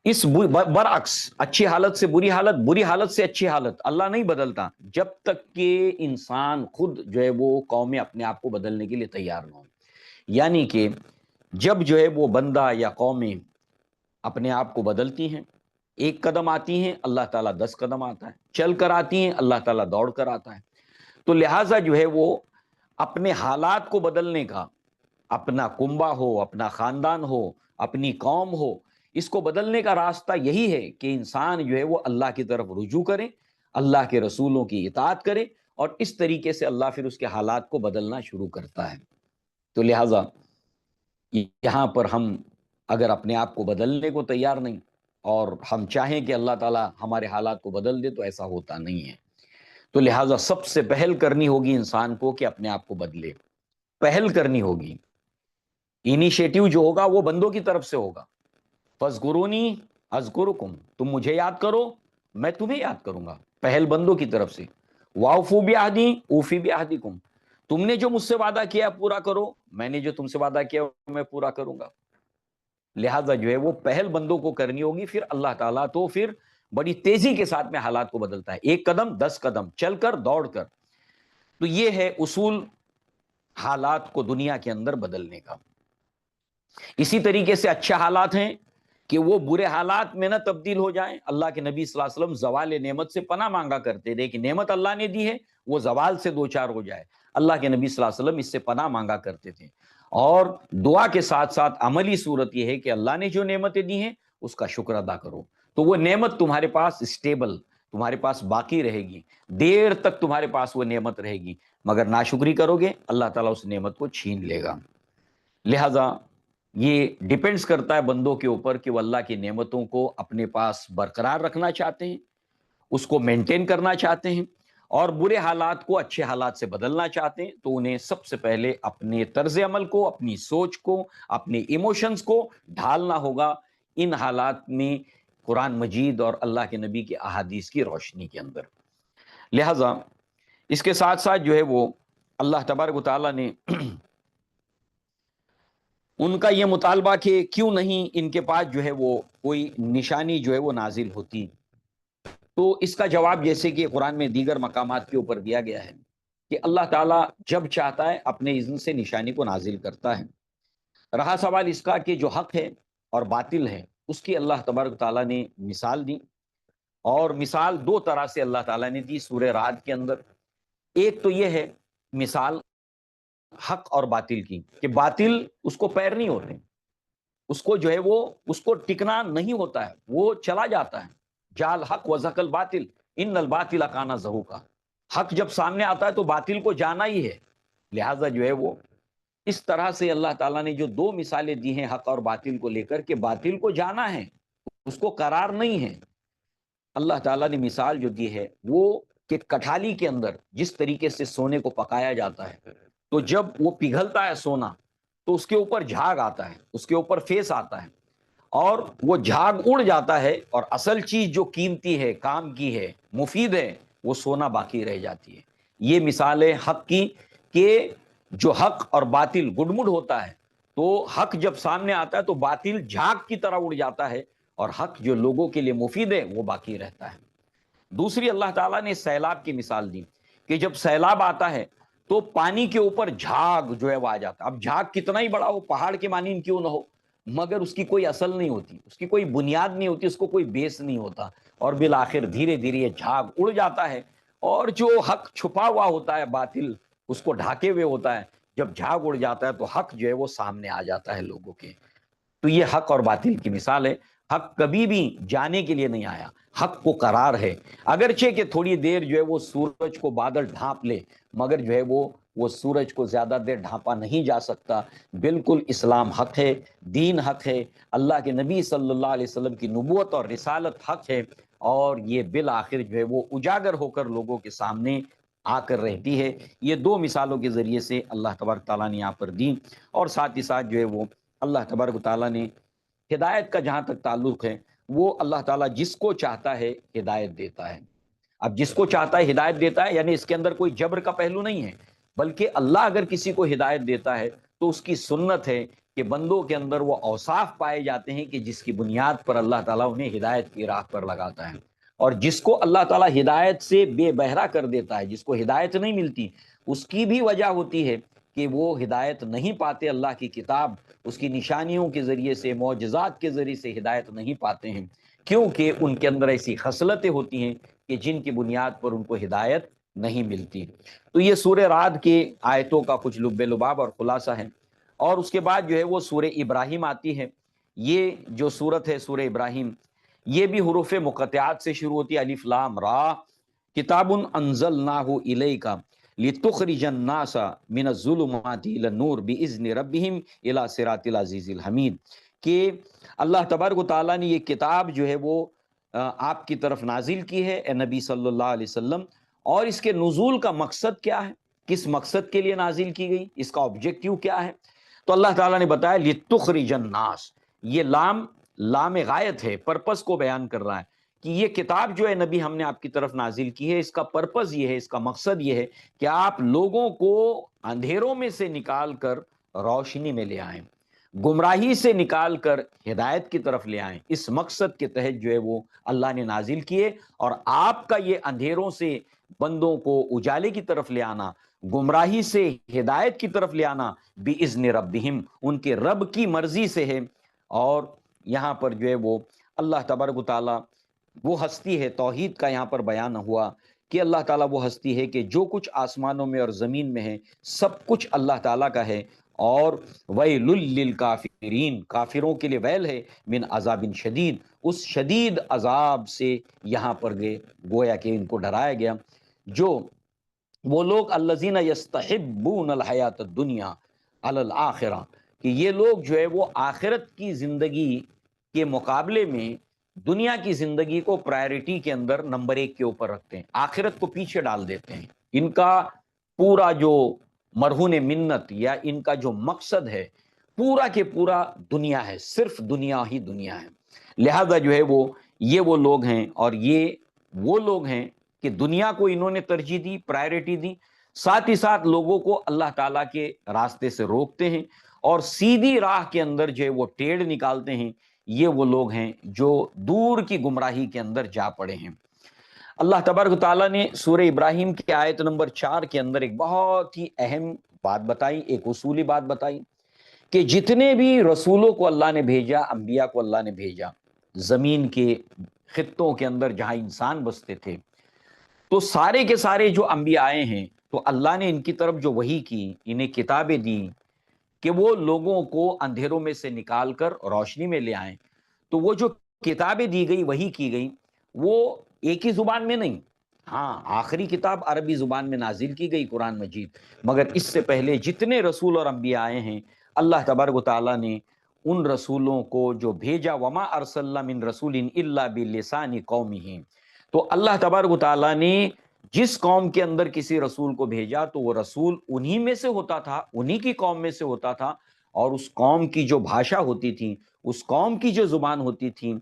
اس برعکس اچھی حالت سے بری حالت، بری حالت سے اچھی حالت، اللہ نہیں بدلتا جب تک کہ انسان خود جو ہے وہ قومیں اپنے آپ کو بدلنے کے لیے تیار نہ ہو۔ یعنی کہ جب جو ہے وہ بندہ یا قومیں اپنے آپ کو بدلتی ہیں، ایک قدم آتی ہیں، اللہ تعالیٰ 10 قدم آتا ہے، چل کر آتی ہیں، اللہ تعالیٰ دوڑ کر آتا ہے۔ تو لہٰذا جو ہے وہ اپنے حالات کو بدلنے کا، اپنا کنبہ ہو، اپنا خاندان ہو، اپنی قوم ہو، اس کو بدلنے کا راستہ یہی ہے کہ انسان جو ہے وہ اللہ کی طرف رجوع کرے، اللہ کے رسولوں کی اطاعت کرے، اور اس طریقے سے اللہ پھر اس کے حالات کو بدلنا شروع کرتا ہے۔ تو لہٰذا یہاں پر ہم اگر اپنے آپ کو بدلنے کو تیار نہیں، اور ہم چاہیں کہ اللہ تعالیٰ ہمارے حالات کو بدل دے، تو ایسا ہوتا نہیں ہے۔ تو لہٰذا سب سے پہل کرنی ہوگی انسان کو کہ اپنے آپ کو بدلے، پہل کرنی ہوگی۔ انیشیٹو جو ہوگا وہ بندوں کی طرف سے ہوگا۔ فاذکرونی اذکرکم، تم مجھے یاد کرو میں تمہیں یاد کروں گا، پہل بندوں کی طرف سے۔ واوفوا بعہدی اوفی بعہدکم، تم نے جو مجھ سے وعدہ کیا پورا کرو، میں نے جو تم سے وعدہ کیا میں پورا کروں گا۔ لہٰذا جو ہے وہ پہل بندوں کو کرنی ہوگی، پھر اللہ تعالیٰ تو پھر بڑی تیزی کے ساتھ میں حالات کو بدلتا ہے، 1 قدم 10 قدم چل کر دوڑ کر۔ تو یہ ہے اصول حالات کو دنیا کے اندر بدلنے کا۔ اسی طریقے سے اچھے حالات ہیں کہ وہ برے حالات میں نہ تبدیل ہو جائیں۔ اللہ کے نبی صلی اللہ علیہ وسلم زوال نعمت سے پناہ مانگا کرتے تھے کہ نعمت اللہ نے دی ہے وہ زوال سے دوچار ہو جائے، اللہ کے نبی صلی اللہ علیہ وسلم اس سے پناہ مانگا کرتے تھے۔ اور دعا کے ساتھ ساتھ عملی صورت یہ ہے کہ اللہ نے جو نعمتیں دی ہیں اس کا شکر ادا کرو، تو وہ نعمت تمہارے پاس اسٹیبل، تمہارے پاس باقی رہے گی، دیر تک تمہارے پاس وہ نعمت رہے گی۔ مگر ناشکری کرو گے اللہ تعالیٰ اس نعمت کو چھین لے گا۔ لہذا یہ ڈیپینڈز کرتا ہے بندوں کے اوپر کہ وہ اللہ کی نعمتوں کو اپنے پاس برقرار رکھنا چاہتے ہیں، اس کو مینٹین کرنا چاہتے ہیں، اور برے حالات کو اچھے حالات سے بدلنا چاہتے ہیں، تو انہیں سب سے پہلے اپنے طرز عمل کو، اپنی سوچ کو، اپنے ایموشنز کو ڈھالنا ہوگا ان حالات میں قرآن مجید اور اللہ کے نبی کے احادیث کی روشنی کے اندر۔ لہٰذا اس کے ساتھ ساتھ جو ہے وہ اللہ تبارک و تعالیٰ نے ان کا یہ مطالبہ کہ کیوں نہیں ان کے پاس جو ہے وہ کوئی نشانی جو ہے وہ نازل ہوتی، تو اس کا جواب جیسے کہ قرآن میں دیگر مقامات کے اوپر دیا گیا ہے کہ اللہ تعالیٰ جب چاہتا ہے اپنے اذن سے نشانی کو نازل کرتا ہے۔ رہا سوال اس کا کہ جو حق ہے اور باطل ہے اس کی اللہ تبارک تعالیٰ نے مثال دی، اور مثال 2 طرح سے اللہ تعالیٰ نے دی سورہ رعد کے اندر۔ ایک تو یہ ہے مثال حق اور باطل کی کہ باطل اس کو پیر نہیں ہوتے، اس کو جو ہے وہ اس کو ٹکنا نہیں ہوتا ہے، وہ چلا جاتا ہے۔ جال حق و زحق الباطل ان الباطل کان زہوقا، حق جب سامنے آتا ہے تو باطل کو جانا ہی ہے۔ لہٰذا جو ہے وہ اس طرح سے اللہ تعالیٰ نے جو 2 مثالیں دی ہیں حق اور باطل کو لے کر کہ باطل کو جانا ہے، اس کو قرار نہیں ہے۔ اللہ تعالیٰ نے مثال جو دی ہے وہ کہ کٹھالی کے اندر جس طریقے سے سونے کو پکایا جاتا ہے، تو جب وہ پگھلتا ہے سونا تو اس کے اوپر جھاگ آتا ہے، اس کے اوپر فیس آتا ہے، اور وہ جھاگ اڑ جاتا ہے، اور اصل چیز جو قیمتی ہے، کام کی ہے، مفید ہے، وہ سونا باقی رہ جاتی ہے۔ یہ مثال ہے حق کی کہ جو حق اور باطل گڈمڈ ہوتا ہے تو حق جب سامنے آتا ہے تو باطل جھاگ کی طرح اڑ جاتا ہے، اور حق جو لوگوں کے لیے مفید ہے وہ باقی رہتا ہے۔ دوسری اللہ تعالیٰ نے سیلاب کی مثال دی کہ جب سیلاب آتا ہے تو پانی کے اوپر جھاگ جو ہے وہ آ جاتا ہے۔ اب جھاگ کتنا ہی بڑا ہو، پہاڑ کے مانند کیوں نہ ہو، مگر اس کی کوئی اصل نہیں ہوتی، اس کی کوئی بنیاد نہیں ہوتی، اس کو کوئی بیس نہیں ہوتا، اور بالآخر دھیرے دھیرے یہ جھاگ اڑ جاتا ہے، اور جو حق چھپا ہوا ہوتا ہے باطل اس کو ڈھاکے ہوئے ہوتا ہے، جب جھاگ اڑ جاتا ہے تو حق جو ہے وہ سامنے آ جاتا ہے لوگوں کے۔ تو یہ حق اور باطل کی مثال ہے۔ حق کبھی بھی جانے کے لیے نہیں آیا، حق کو قرار ہے، اگرچہ کہ تھوڑی دیر جو ہے وہ سورج کو بادل ڈھانپ لے، مگر جو ہے وہ سورج کو زیادہ دیر ڈھانپا نہیں جا سکتا۔ بالکل اسلام حق ہے، دین حق ہے، اللہ کے نبی صلی اللہ علیہ وسلم کی نبوت اور رسالت حق ہے، اور یہ بالآخر جو ہے وہ اجاگر ہو کر لوگوں کے سامنے آ کر رہتی ہے۔ یہ 2 مثالوں کے ذریعے سے اللہ تبارک تعالیٰ نے یہاں پر دی، اور ساتھ ہی ساتھ جو ہے وہ اللہ تبارک تعالیٰ نے ہدایت کا جہاں تک تعلق ہے، وہ اللہ تعالیٰ جس کو چاہتا ہے ہدایت دیتا ہے۔ اب جس کو چاہتا ہے ہدایت دیتا ہے، یعنی اس کے اندر کوئی جبر کا پہلو نہیں ہے، بلکہ اللہ اگر کسی کو ہدایت دیتا ہے تو اس کی سنت ہے کہ بندوں کے اندر وہ اوصاف پائے جاتے ہیں کہ جس کی بنیاد پر اللہ تعالیٰ انہیں ہدایت کی راہ پر لگاتا ہے، اور جس کو اللہ تعالیٰ ہدایت سے بے بہرا کر دیتا ہے، جس کو ہدایت نہیں ملتی، اس کی بھی وجہ ہوتی ہے کہ وہ ہدایت نہیں پاتے، اللہ کی کتاب اس کی نشانیوں کے ذریعے سے، معجزات کے ذریعے سے ہدایت نہیں پاتے ہیں، کیونکہ ان کے اندر ایسی خصلتیں ہوتی ہیں کہ جن کی بنیاد پر ان کو ہدایت نہیں ملتی۔ تو یہ سورہ رعد کے آیتوں کا کچھ لب لباب اور خلاصہ ہے، اور اس کے بعد جو ہے وہ سورہ ابراہیم آتی ہے۔ یہ جو سورت ہے سورہ ابراہیم، یہ بھی حروف مقطعات سے شروع ہوتی ہے، الف لام را، کتاب انزلناہ الیک لتخرج الناس من الظلمات الی النور باذن ربہم الی صراط العزیز الحمید، کہ اللہ تبارک و تعالیٰ نے یہ کتاب جو ہے وہ آپ کی طرف نازل کی ہے اے نبی صلی اللہ علیہ وسلم، اور اس کے نزول کا مقصد کیا ہے، کس مقصد کے لیے نازل کی گئی، اس کا آبجیکٹیو کیا ہے؟ تو اللہ تعالیٰ نے بتایا لتخرج الناس، یہ لام غایت ہے، پرپس کو بیان کر رہا ہے کہ یہ کتاب جو ہے نبی ہم نے آپ کی طرف نازل کی ہے، اس کا پرپس یہ ہے، اس کا مقصد یہ ہے کہ آپ لوگوں کو اندھیروں میں سے نکال کر روشنی میں لے آئیں۔ گمراہی سے نکال کر ہدایت کی طرف لے آئیں، اس مقصد کے تحت جو ہے وہ اللہ نے نازل کیے۔ اور آپ کا یہ اندھیروں سے بندوں کو اجالے کی طرف لے آنا، گمراہی سے ہدایت کی طرف لے آنا، بِإِذْنِ رَبِّهِمْ، ان کے رب کی مرضی سے ہے۔ اور یہاں پر جو ہے وہ اللہ تبارک و تعالیٰ وہ ہستی ہے، توحید کا یہاں پر بیان ہوا کہ اللہ تعالیٰ وہ ہستی ہے کہ جو کچھ آسمانوں میں اور زمین میں ہے سب کچھ اللہ تعالیٰ کا ہے۔ اور وَيْلٌ لِّلْكَافِرِينَ، کافروں کے لیے ویل ہے، من عذاب شدید، اس شدید عذاب سے یہاں پر گویا کہ ان کو ڈرایا گیا، جو وہ لوگ الذین یستحبون الحیات الدنیا علی الآخرہ، کہ یہ لوگ جو ہے وہ آخرت کی زندگی کے مقابلے میں دنیا کی زندگی کو پرائرٹی کے اندر نمبر 1 کے اوپر رکھتے ہیں، آخرت کو پیچھے ڈال دیتے ہیں۔ ان کا پورا جو مرہون منت یا ان کا جو مقصد ہے پورا کے پورا دنیا ہے، صرف دنیا ہی دنیا ہے۔ لہذا جو ہے وہ لوگ ہیں، اور یہ وہ لوگ ہیں کہ دنیا کو انہوں نے ترجیح دی، پرائرٹی دی، ساتھ ہی ساتھ لوگوں کو اللہ تعالیٰ کے راستے سے روکتے ہیں اور سیدھی راہ کے اندر جو ہے وہ ٹیڑھ نکالتے ہیں۔ یہ وہ لوگ ہیں جو دور کی گمراہی کے اندر جا پڑے ہیں۔ اللہ تبارک و تعالیٰ نے سورہ ابراہیم کی آیت نمبر 4 کے اندر ایک بہت ہی اہم بات بتائی، ایک اصولی بات بتائی کہ جتنے بھی رسولوں کو اللہ نے بھیجا، انبیاء کو اللہ نے بھیجا، زمین کے خطوں کے اندر جہاں انسان بستے تھے، تو سارے کے سارے جو انبیاء آئے ہیں تو اللہ نے ان کی طرف جو وحی کی، انہیں کتابیں دی کہ وہ لوگوں کو اندھیروں میں سے نکال کر روشنی میں لے آئیں۔ تو وہ جو کتابیں دی گئی، وحی کی گئی، وہ ایک ہی زبان میں نہیں، ہاں آخری کتاب عربی زبان میں نازل کی گئی قرآن مجید، مگر اس سے پہلے جتنے رسول اور انبیاء آئے ہیں اللہ تبارک و تعالیٰ نے ان رسولوں کو جو بھیجا، وما ارسلنا من رسول الا بلسان قومہ، تو اللہ تبارک و تعالیٰ نے جس قوم کے اندر کسی رسول کو بھیجا تو وہ رسول انہی میں سے ہوتا تھا، انہی کی قوم میں سے ہوتا تھا، اور اس قوم کی جو بھاشا ہوتی تھی، اس قوم کی جو زبان ہوتی تھی،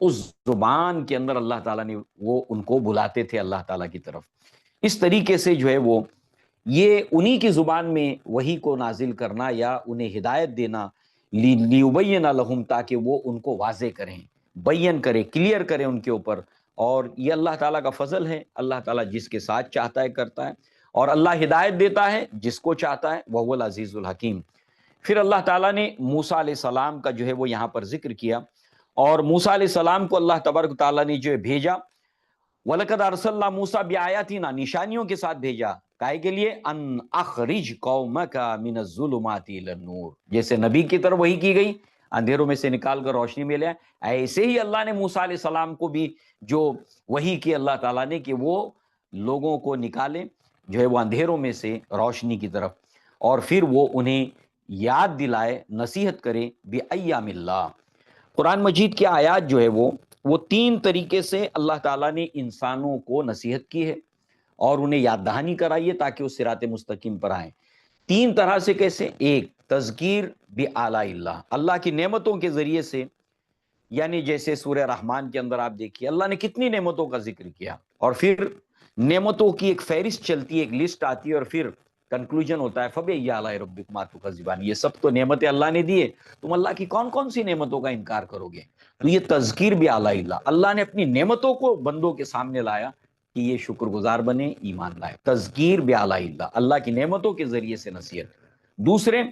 اس زبان کے اندر اللہ تعالیٰ نے وہ ان کو بلاتے تھے اللہ تعالیٰ کی طرف۔ اس طریقے سے جو ہے وہ یہ انہی کی زبان میں وحی کو نازل کرنا یا انہیں ہدایت دینا، لیبین لہم، تاکہ وہ ان کو واضح کریں، بیان کرے، کلیئر کرے ان کے اوپر۔ اور یہ اللہ تعالیٰ کا فضل ہے، اللہ تعالیٰ جس کے ساتھ چاہتا ہے کرتا ہے، اور اللہ ہدایت دیتا ہے جس کو چاہتا ہے، وہو العزیز الحکیم۔ پھر اللہ تعالیٰ نے موسیٰ علیہ السلام کا جو ہے وہ یہاں پر ذکر کیا، اور موسیٰ علیہ السلام کو اللہ تبارک تعالیٰ نے جو ہے بھیجا، وَلَقَدْ أَرْسَلْنَا مُوسَىٰ بِآيَاتِنَا، نشانیوں کے ساتھ بھیجا، کائے کے لیے ان اخرج قومک من الظلمات الى النور، جیسے نبی کی طرف وحی کی گئی اندھیروں میں سے نکال کر روشنی میں لے آئے، ایسے ہی اللہ نے موسیٰ علیہ السلام کو بھی جو وحی کی اللہ تعالیٰ نے کہ وہ لوگوں کو نکالے جو ہے وہ اندھیروں میں سے روشنی کی طرف، اور پھر وہ انہیں یاد دلائے، نصیحت کرے بِأَيَّامِ اللہ۔ قرآن مجید کی آیات جو ہے وہ 3 طریقے سے اللہ تعالیٰ نے انسانوں کو نصیحت کی ہے اور انہیں یاد دہانی کرائی ہے تاکہ وہ صراط مستقیم پر آئیں۔ 3 طرح سے کیسے؟ ایک، تذکیر بآلاء اللہ، اللہ کی نعمتوں کے ذریعے سے، یعنی جیسے سورہ رحمان کے اندر آپ دیکھیے اللہ نے کتنی نعمتوں کا ذکر کیا، اور پھر نعمتوں کی ایک فہرست چلتی ہے، ایک لسٹ آتی ہے، اور پھر کنکلوژن ہوتا ہے فَبِأَيِّ آلَاءِ رَبِّكُمَا تُكَذِّبَانِ، یہ سب تو نعمتیں اللہ نے دی ہے، تم اللہ کی کون کون سی نعمتوں کا انکار کرو گے؟ تو یہ تذکیر بآلاء اللہ، اللہ نے اپنی نعمتوں کو بندوں کے سامنے لایا کہ یہ شکر گزار بنے، ایمان لائے۔ تذکیر بآلاء اللہ، اللہ کی نعمتوں کے ذریعے سے نصیحت۔ دوسرے،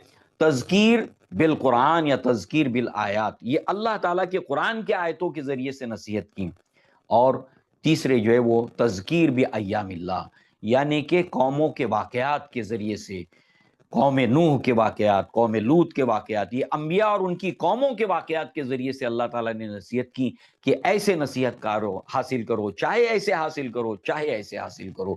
تذکیر بالقرآن یا تذکیر بالآیات، یہ اللہ تعالیٰ کے قرآن کے آیتوں کے ذریعے سے نصیحت کی۔ اور تیسرے جو ہے وہ تذکیر بایام اللہ، یعنی کہ قوموں کے واقعات کے ذریعے سے، قوم نوح کے واقعات، قوم لوط کے واقعات، یہ انبیاء اور ان کی قوموں کے واقعات کے ذریعے سے اللہ تعالیٰ نے نصیحت کی کہ ایسے نصیحت کارو حاصل کرو، چاہے ایسے حاصل کرو، چاہے ایسے حاصل کرو۔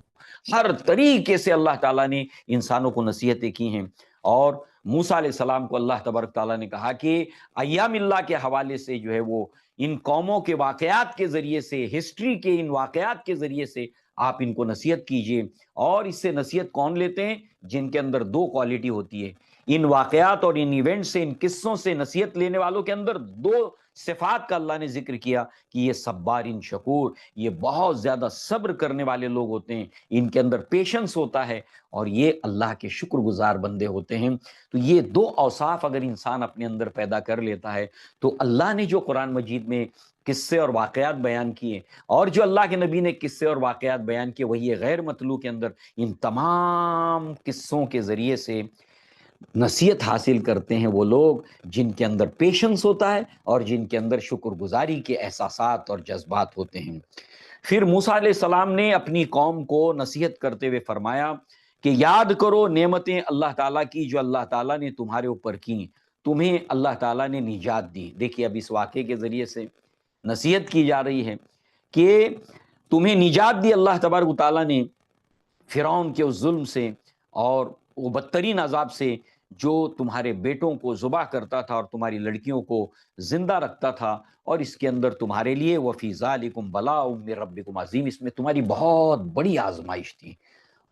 ہر طریقے سے اللہ تعالیٰ نے انسانوں کو نصیحتیں کی ہیں، اور موسیٰ علیہ السلام کو اللہ تبارک تعالیٰ نے کہا کہ ایام اللہ کے حوالے سے جو ہے وہ ان قوموں کے واقعات کے ذریعے سے، ہسٹری کے ان واقعات کے ذریعے سے آپ ان کو نصیحت کیجئے۔ اور اس سے نصیحت کون لیتے ہیں؟ جن کے اندر 2 کوالٹی ہوتی ہے، ان واقعات اور ان ایونٹ سے، ان قصوں سے نصیحت لینے والوں کے اندر دو صفات کا اللہ نے ذکر کیا کہ یہ صبارین شکور، یہ بہت زیادہ صبر کرنے والے لوگ ہوتے ہیں، ان کے اندر پیشنس ہوتا ہے، اور یہ اللہ کے شکر گزار بندے ہوتے ہیں۔ تو یہ دو اوصاف اگر انسان اپنے اندر پیدا کر لیتا ہے تو اللہ نے جو قرآن مجید میں قصے اور واقعات بیان کیے، اور جو اللہ کے نبی نے قصے اور واقعات بیان کیے، وہی غیر مطلوع کے اندر ان تمام قصوں کے ذریعے سے نصیحت حاصل کرتے ہیں وہ لوگ جن کے اندر پیشنس ہوتا ہے اور جن کے اندر شکر گزاری کے احساسات اور جذبات ہوتے ہیں۔ پھر موسیٰ علیہ السلام نے اپنی قوم کو نصیحت کرتے ہوئے فرمایا کہ یاد کرو نعمتیں اللہ تعالیٰ کی جو اللہ تعالیٰ نے تمہارے اوپر کی، تمہیں اللہ تعالیٰ نے نجات دی۔ دیکھیے اب اس واقعے کے ذریعے سے نصیحت کی جا رہی ہے کہ تمہیں نجات دی اللہ تبارک و تعالیٰ نے فرعون کے اس ظلم سے اور وہ بدترین عذاب سے جو تمہارے بیٹوں کو ذبح کرتا تھا اور تمہاری لڑکیوں کو زندہ رکھتا تھا، اور اس کے اندر تمہارے لیے وفی ذالکم بلاء من ربکم عظیم، اس میں تمہاری بہت بڑی آزمائش تھی۔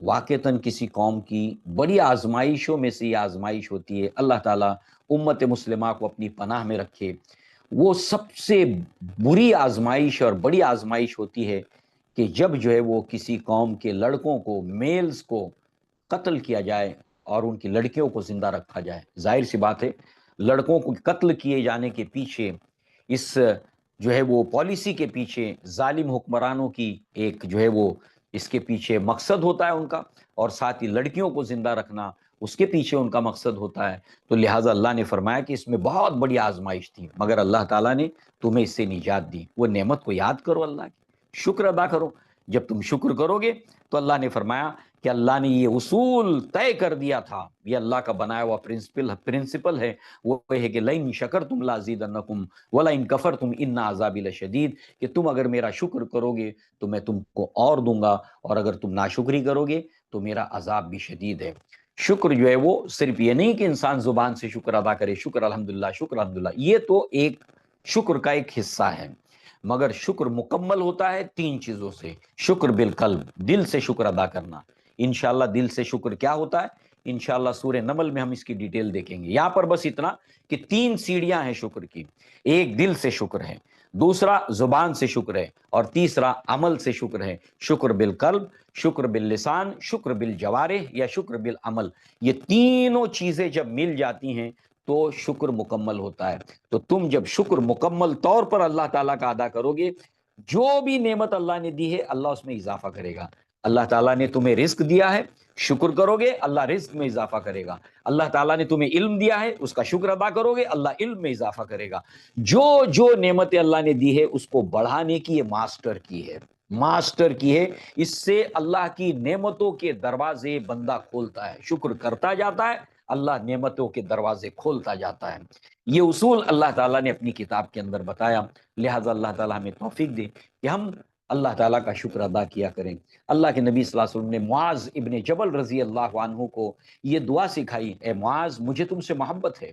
واقعتاً کسی قوم کی بڑی آزمائشوں میں سے یہ آزمائش ہوتی ہے۔ اللہ تعالیٰ امت مسلمہ کو اپنی پناہ میں رکھے۔ وہ سب سے بری آزمائش اور بڑی آزمائش ہوتی ہے کہ جب جو ہے وہ کسی قوم کے لڑکوں کو، میلز کو قتل کیا جائے اور ان کی لڑکیوں کو زندہ رکھا جائے۔ ظاہر سی بات ہے لڑکوں کو قتل کیے جانے کے پیچھے، اس جو ہے وہ پالیسی کے پیچھے، ظالم حکمرانوں کی ایک جو ہے وہ اس کے پیچھے مقصد ہوتا ہے ان کا، اور ساتھ ہی لڑکیوں کو زندہ رکھنا اس کے پیچھے ان کا مقصد ہوتا ہے۔ تو لہٰذا اللہ نے فرمایا کہ اس میں بہت بڑی آزمائش تھی، مگر اللہ تعالیٰ نے تمہیں اس سے نجات دی۔ وہ نعمت کو یاد کرو، اللہ کی شکر ادا کرو۔ جب تم شکر کرو گے تو اللہ نے فرمایا کہ اللہ نے یہ اصول طے کر دیا تھا، یہ اللہ کا بنایا ہوا پرنسپل ہے، وہ ہے کہ لئن شکرتم لازیدنکم ولئن کفرتم ان عذابی لشدید، کہ تم اگر میرا شکر کرو گے تو میں تم کو اور دوں گا، اور اگر تم ناشکری کرو گے تو میرا عذاب بھی شدید ہے۔ شکر جو ہے وہ صرف یہ نہیں کہ انسان زبان سے شکر ادا کرے، شکر الحمدللہ شکر الحمدللہ، یہ تو ایک شکر کا ایک حصہ ہے، مگر شکر مکمل ہوتا ہے تین چیزوں سے۔ شکر بالقلب، دل سے شکر ادا کرنا۔ انشاءاللہ دل سے شکر کیا ہوتا ہے، انشاءاللہ سورہ نمل میں ہم اس کی ڈیٹیل دیکھیں گے۔ یہاں پر بس اتنا کہ تین سیڑھیاں ہیں شکر کی، ایک دل سے شکر ہے، دوسرا زبان سے شکر ہے، اور تیسرا عمل سے شکر ہے۔ شکر بالقلب، شکر باللسان، شکر بالجوارح یا شکر بالعمل، یہ تینوں چیزیں جب مل جاتی ہیں تو شکر مکمل ہوتا ہے۔ تو تم جب شکر مکمل طور پر اللہ تعالیٰ کا ادا کرو گے، جو بھی نعمت اللہ نے دی ہے اللہ اس میں اضافہ کرے گا۔ اللہ تعالیٰ نے تمہیں رزق دیا ہے، شکر کرو گے اللہ رزق میں اضافہ کرے گا۔ اللہ تعالیٰ نے تمہیں علم دیا ہے، اس کا شکر ادا کرو گے اللہ علم میں اضافہ کرے گا۔ جو نعمت اللہ نے دی ہے اس کو بڑھانے کی یہ ماسٹر کی ہے، ماسٹر کی ہے۔ اس سے اللہ کی نعمتوں کے دروازے بندہ کھولتا ہے، شکر کرتا جاتا ہے، اللہ نعمتوں کے دروازے کھولتا جاتا ہے۔ یہ اصول اللہ تعالیٰ نے اپنی کتاب کے اندر بتایا، لہٰذا اللہ تعالیٰ ہمیں توفیق دے کہ ہم اللہ تعالیٰ کا شکر ادا کیا کریں۔ اللہ کے نبی صلی اللہ علیہ وسلم نے معاذ ابن جبل رضی اللہ عنہ کو یہ دعا سکھائی، اے معاذ مجھے تم سے محبت ہے،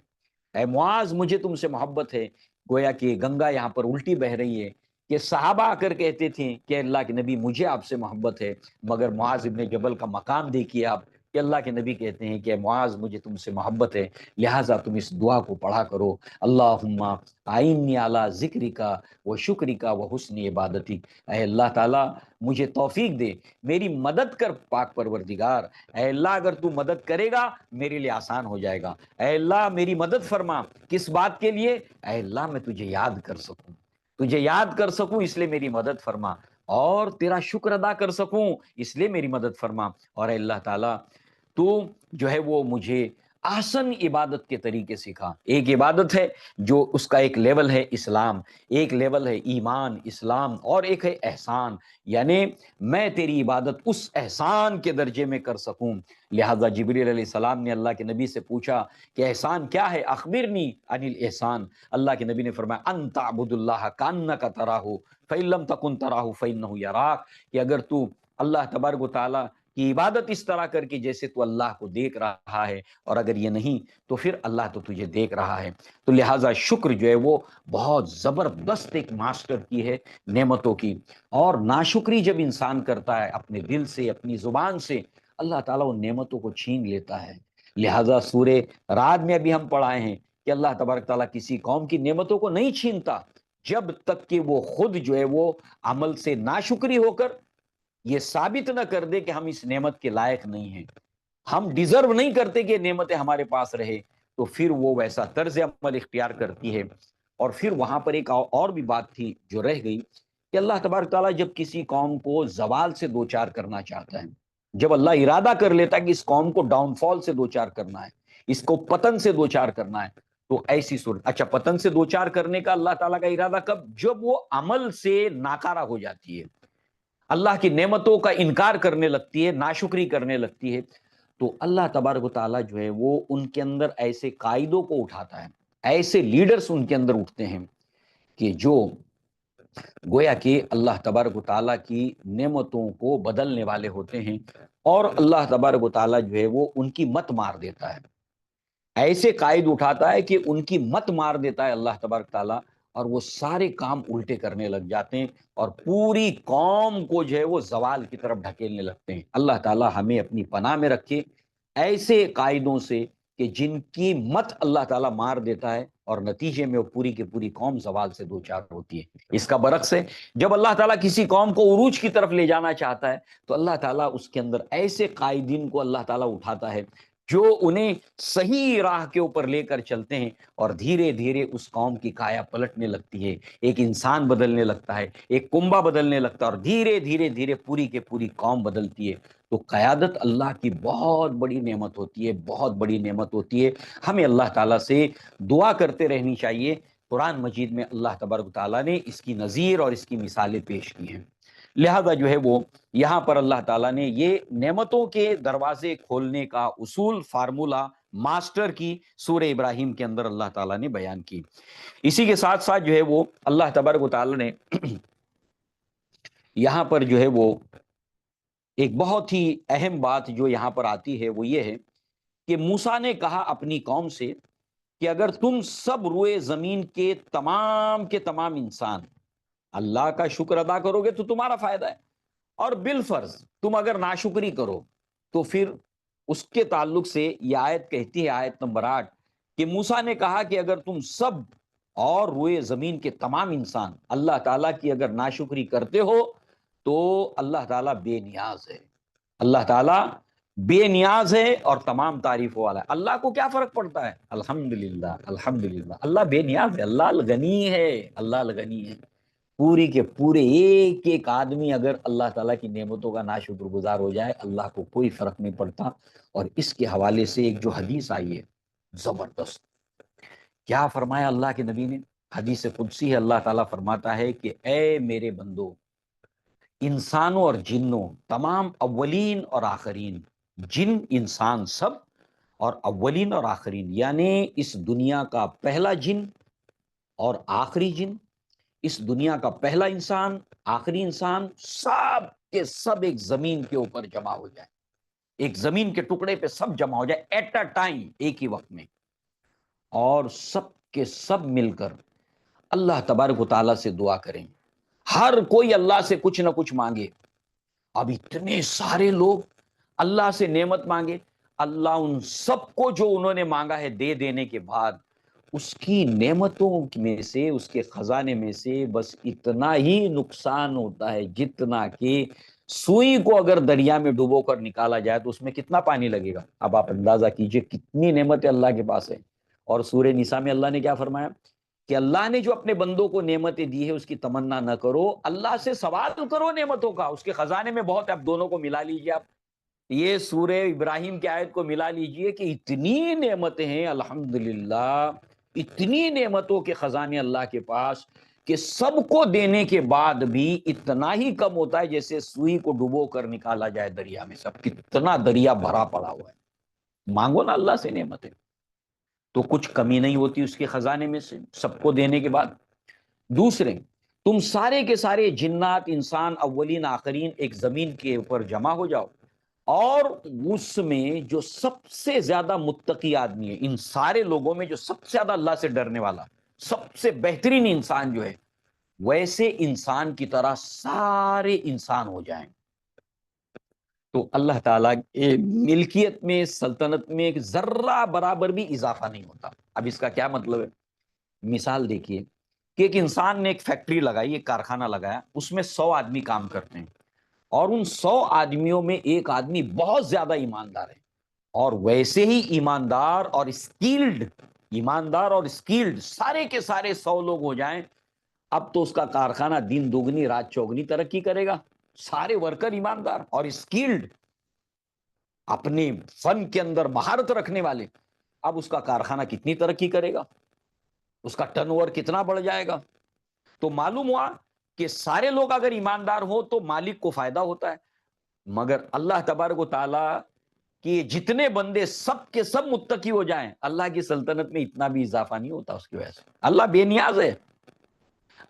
اے معاذ مجھے تم سے محبت ہے۔ گویا کہ گنگا یہاں پر الٹی بہ رہی ہے کہ صحابہ آ کر کہتے تھے کہ اللہ کے نبی مجھے آپ سے محبت ہے، مگر معاذ ابن جبل کا مقام دیکھیے آپ کہ اللہ کے نبی کہتے ہیں کہ اے معاذ مجھے تم سے محبت ہے، لہٰذا تم اس دعا کو پڑھا کرو، اللہم اعنی علی ذکرک و شکرک و حسن عبادتک۔ اے اللہ تعالیٰ مجھے توفیق دے، میری مدد کر پاک پروردگار۔ اے اللہ اگر تو مدد کرے گا میرے لیے آسان ہو جائے گا۔ اے اللہ میری مدد فرما، کس بات کے لیے؟ اے اللہ میں تجھے یاد کر سکوں، تجھے یاد کر سکوں اس لیے میری مدد فرما، اور تیرا شکر ادا کر سکوں اس لیے میری مدد فرما۔ اور اے اللہ تعالیٰ تو جو ہے وہ مجھے احسن عبادت کے طریقے سکھا۔ ایک عبادت ہے جو اس کا ایک لیول ہے اسلام، ایک لیول ہے ایمان اسلام، اور ایک ہے احسان، یعنی میں تیری عبادت اس احسان کے درجے میں کر سکوں۔ لہٰذا جبریل علیہ السلام نے اللہ کے نبی سے پوچھا کہ احسان کیا ہے، اخبرنی عن الاحسان۔ اللہ کے نبی نے فرمایا ان تعبد اللہ کانک تراہ فإن لم تکن تراہ فإنہ یراک، کہ اگر تو اللہ تبارک و تعالیٰ کی عبادت اس طرح کر کے جیسے تو اللہ کو دیکھ رہا ہے، اور اگر یہ نہیں تو پھر اللہ تو تجھے دیکھ رہا ہے۔ تو لہٰذا شکر جو ہے وہ بہت زبردست ایک ماسٹر کی ہے نعمتوں کی، اور ناشکری جب انسان کرتا ہے اپنے دل سے اپنی زبان سے، اللہ تعالیٰ ان نعمتوں کو چھین لیتا ہے۔ لہٰذا سورہ رعد میں ابھی ہم پڑھائے ہیں کہ اللہ تبارک تعالیٰ کسی قوم کی نعمتوں کو نہیں چھینتا جب تک کہ وہ خود جو ہے وہ عمل سے ناشکری ہو کر یہ ثابت نہ کر دے کہ ہم اس نعمت کے لائق نہیں ہیں، ہم ڈیزرو نہیں کرتے کہ نعمتیں ہمارے پاس رہے، تو پھر وہ ویسا طرز عمل اختیار کرتی ہے۔ اور پھر وہاں پر ایک اور بھی بات تھی جو رہ گئی کہ اللہ تبارک تعالیٰ جب کسی قوم کو زوال سے دوچار کرنا چاہتا ہے، جب اللہ ارادہ کر لیتا ہے کہ اس قوم کو ڈاؤن فال سے دوچار کرنا ہے، اس کو پتن سے دوچار کرنا ہے، تو ایسی صورت، اچھا پتن سے دوچار کرنے کا اللہ تعالیٰ کا ارادہ کب؟ جب وہ عمل سے ناکارہ ہو جاتی ہے، اللہ کی نعمتوں کا انکار کرنے لگتی ہے، ناشکری کرنے لگتی ہے، تو اللہ تبارک و تعالیٰ جو ہے وہ ان کے اندر ایسے قائدوں کو اٹھاتا ہے، ایسے لیڈرز ان کے اندر اٹھتے ہیں کہ جو گویا کہ اللہ تبارک و تعالیٰ کی نعمتوں کو بدلنے والے ہوتے ہیں، اور اللہ تبارک و تعالیٰ جو ہے وہ ان کی مت مار دیتا ہے، ایسے قائد اٹھاتا ہے کہ ان کی مت مار دیتا ہے اللہ تبارک تعالیٰ، اور وہ سارے کام الٹے کرنے لگ جاتے ہیں اور پوری قوم کو جو ہے وہ زوال کی طرف ڈھکیلنے لگتے ہیں۔ اللہ تعالیٰ ہمیں اپنی پناہ میں رکھے ایسے قائدوں سے کہ جن کی مت اللہ تعالیٰ مار دیتا ہے اور نتیجے میں وہ پوری کی پوری قوم زوال سے دوچار ہوتی ہے۔ اس کا برعکس ہے، جب اللہ تعالیٰ کسی قوم کو عروج کی طرف لے جانا چاہتا ہے تو اللہ تعالیٰ اس کے اندر ایسے قائدین کو اللہ تعالیٰ اٹھاتا ہے جو انہیں صحیح راہ کے اوپر لے کر چلتے ہیں، اور دھیرے دھیرے اس قوم کی کایا پلٹنے لگتی ہے، ایک انسان بدلنے لگتا ہے، ایک کنبہ بدلنے لگتا ہے، اور دھیرے دھیرے دھیرے پوری کے پوری قوم بدلتی ہے۔ تو قیادت اللہ کی بہت بڑی نعمت ہوتی ہے، بہت بڑی نعمت ہوتی ہے، ہمیں اللہ تعالیٰ سے دعا کرتے رہنی چاہیے۔ قرآن مجید میں اللہ تبارک تعالیٰ نے اس کی نظیر اور اس کی مثالیں پیش کی ہیں، لہذا جو ہے وہ یہاں پر اللہ تعالیٰ نے یہ نعمتوں کے دروازے کھولنے کا اصول، فارمولا، ماسٹر کی سورہ ابراہیم کے اندر اللہ تعالیٰ نے بیان کی۔ اسی کے ساتھ ساتھ جو ہے وہ اللہ تبارک و تعالیٰ نے یہاں پر جو ہے وہ ایک بہت ہی اہم بات جو یہاں پر آتی ہے وہ یہ ہے کہ موسیٰ نے کہا اپنی قوم سے کہ اگر تم سب روئے زمین کے تمام انسان اللہ کا شکر ادا کرو گے تو تمہارا فائدہ ہے، اور بالفرض تم اگر ناشکری کرو تو پھر اس کے تعلق سے یہ آیت کہتی ہے، آیت نمبر 8، کہ موسیٰ نے کہا کہ اگر تم سب اور روئے زمین کے تمام انسان اللہ تعالیٰ کی اگر ناشکری کرتے ہو تو اللہ تعالیٰ بے نیاز ہے، اللہ تعالیٰ بے نیاز ہے اور تمام تعریفوں والا ہے۔ اللہ کو کیا فرق پڑتا ہے؟ الحمدللہ، الحمدللہ، اللہ بے نیاز ہے، اللہ الغنی ہے، اللہ الغنی ہے۔ پوری کے پورے ایک ایک آدمی اگر اللہ تعالیٰ کی نعمتوں کا ناشکر گزار ہو جائے، اللہ کو کوئی فرق نہیں پڑتا۔ اور اس کے حوالے سے ایک جو حدیث آئی ہے زبردست، کیا فرمایا اللہ کے نبی نے؟ حدیث قدسی ہے، اللہ تعالیٰ فرماتا ہے کہ اے میرے بندو، انسانوں اور جنوں، تمام اولین اور آخرین، جن انسان سب، اور اولین اور آخرین یعنی اس دنیا کا پہلا جن اور آخری جن، اس دنیا کا پہلا انسان، آخری انسان، سب کے سب ایک زمین کے اوپر جمع ہو جائے، ایک زمین کے ٹکڑے پہ سب جمع ہو جائے ایٹ اے ٹائم، ایک ہی وقت میں، اور سب کے سب مل کر اللہ تبارک و تعالیٰ سے دعا کریں، ہر کوئی اللہ سے کچھ نہ کچھ مانگے۔ اب اتنے سارے لوگ اللہ سے نعمت مانگے، اللہ ان سب کو جو انہوں نے مانگا ہے دے دینے کے بعد اس کی نعمتوں میں سے، اس کے خزانے میں سے بس اتنا ہی نقصان ہوتا ہے جتنا کہ سوئی کو اگر دریا میں ڈبو کر نکالا جائے تو اس میں کتنا پانی لگے گا۔ اب آپ اندازہ کیجئے کتنی نعمتیں اللہ کے پاس ہے۔ اور سورہ نساء میں اللہ نے کیا فرمایا کہ اللہ نے جو اپنے بندوں کو نعمتیں دی ہے اس کی تمنا نہ کرو، اللہ سے سوال کرو نعمتوں کا، اس کے خزانے میں بہت ہے۔ اب دونوں کو ملا لیجئے، آپ یہ سورہ ابراہیم کی آیت کو ملا لیجئے کہ اتنی نعمتیں ہیں الحمدللہ، اتنی نعمتوں کے خزانے اللہ کے پاس کہ سب کو دینے کے بعد بھی اتنا ہی کم ہوتا ہے جیسے سوئی کو ڈبو کر نکالا جائے دریا میں، سب کتنا دریا بھرا پڑا ہوا ہے۔ مانگو نا اللہ سے نعمتیں تو کچھ کمی نہیں ہوتی اس کے خزانے میں سے، سب کو دینے کے بعد۔ دوسرے، تم سارے کے سارے جنات، انسان، اولین آخرین ایک زمین کے اوپر جمع ہو جاؤ، اور اس میں جو سب سے زیادہ متقی آدمی ہے، ان سارے لوگوں میں جو سب سے زیادہ اللہ سے ڈرنے والا، سب سے بہترین انسان جو ہے، ویسے انسان کی طرح سارے انسان ہو جائیں۔ تو اللہ تعالیٰ کے ملکیت میں، سلطنت میں ذرہ برابر بھی اضافہ نہیں ہوتا۔ اب اس کا کیا مطلب ہے؟ مثال دیکھیے کہ ایک انسان نے ایک فیکٹری لگائی، ایک کارخانہ لگایا، اس میں 100 آدمی کام کرتے ہیں، اور ان 100 آدمیوں میں ایک آدمی بہت زیادہ ایماندار ہے، اور ویسے ہی ایماندار اور اسکیلڈ سارے کے سارے 100 لوگ ہو جائیں، اب تو اس کا کارخانہ دن دوگنی رات چوگنی ترقی کرے گا۔ سارے ورکر ایماندار اور اسکیلڈ، اپنے فن کے اندر مہارت رکھنے والے، اب اس کا کارخانہ کتنی ترقی کرے گا، اس کا ٹرن اوور کتنا بڑھ جائے گا۔ تو معلوم ہوا کہ سارے لوگ اگر ایماندار ہوں تو مالک کو فائدہ ہوتا ہے، مگر اللہ تبارک و تعالیٰ کہ جتنے بندے سب کے سب متقی ہو جائیں، اللہ کی سلطنت میں اتنا بھی اضافہ نہیں ہوتا اس کی وجہ سے۔ اللہ بے نیاز ہے،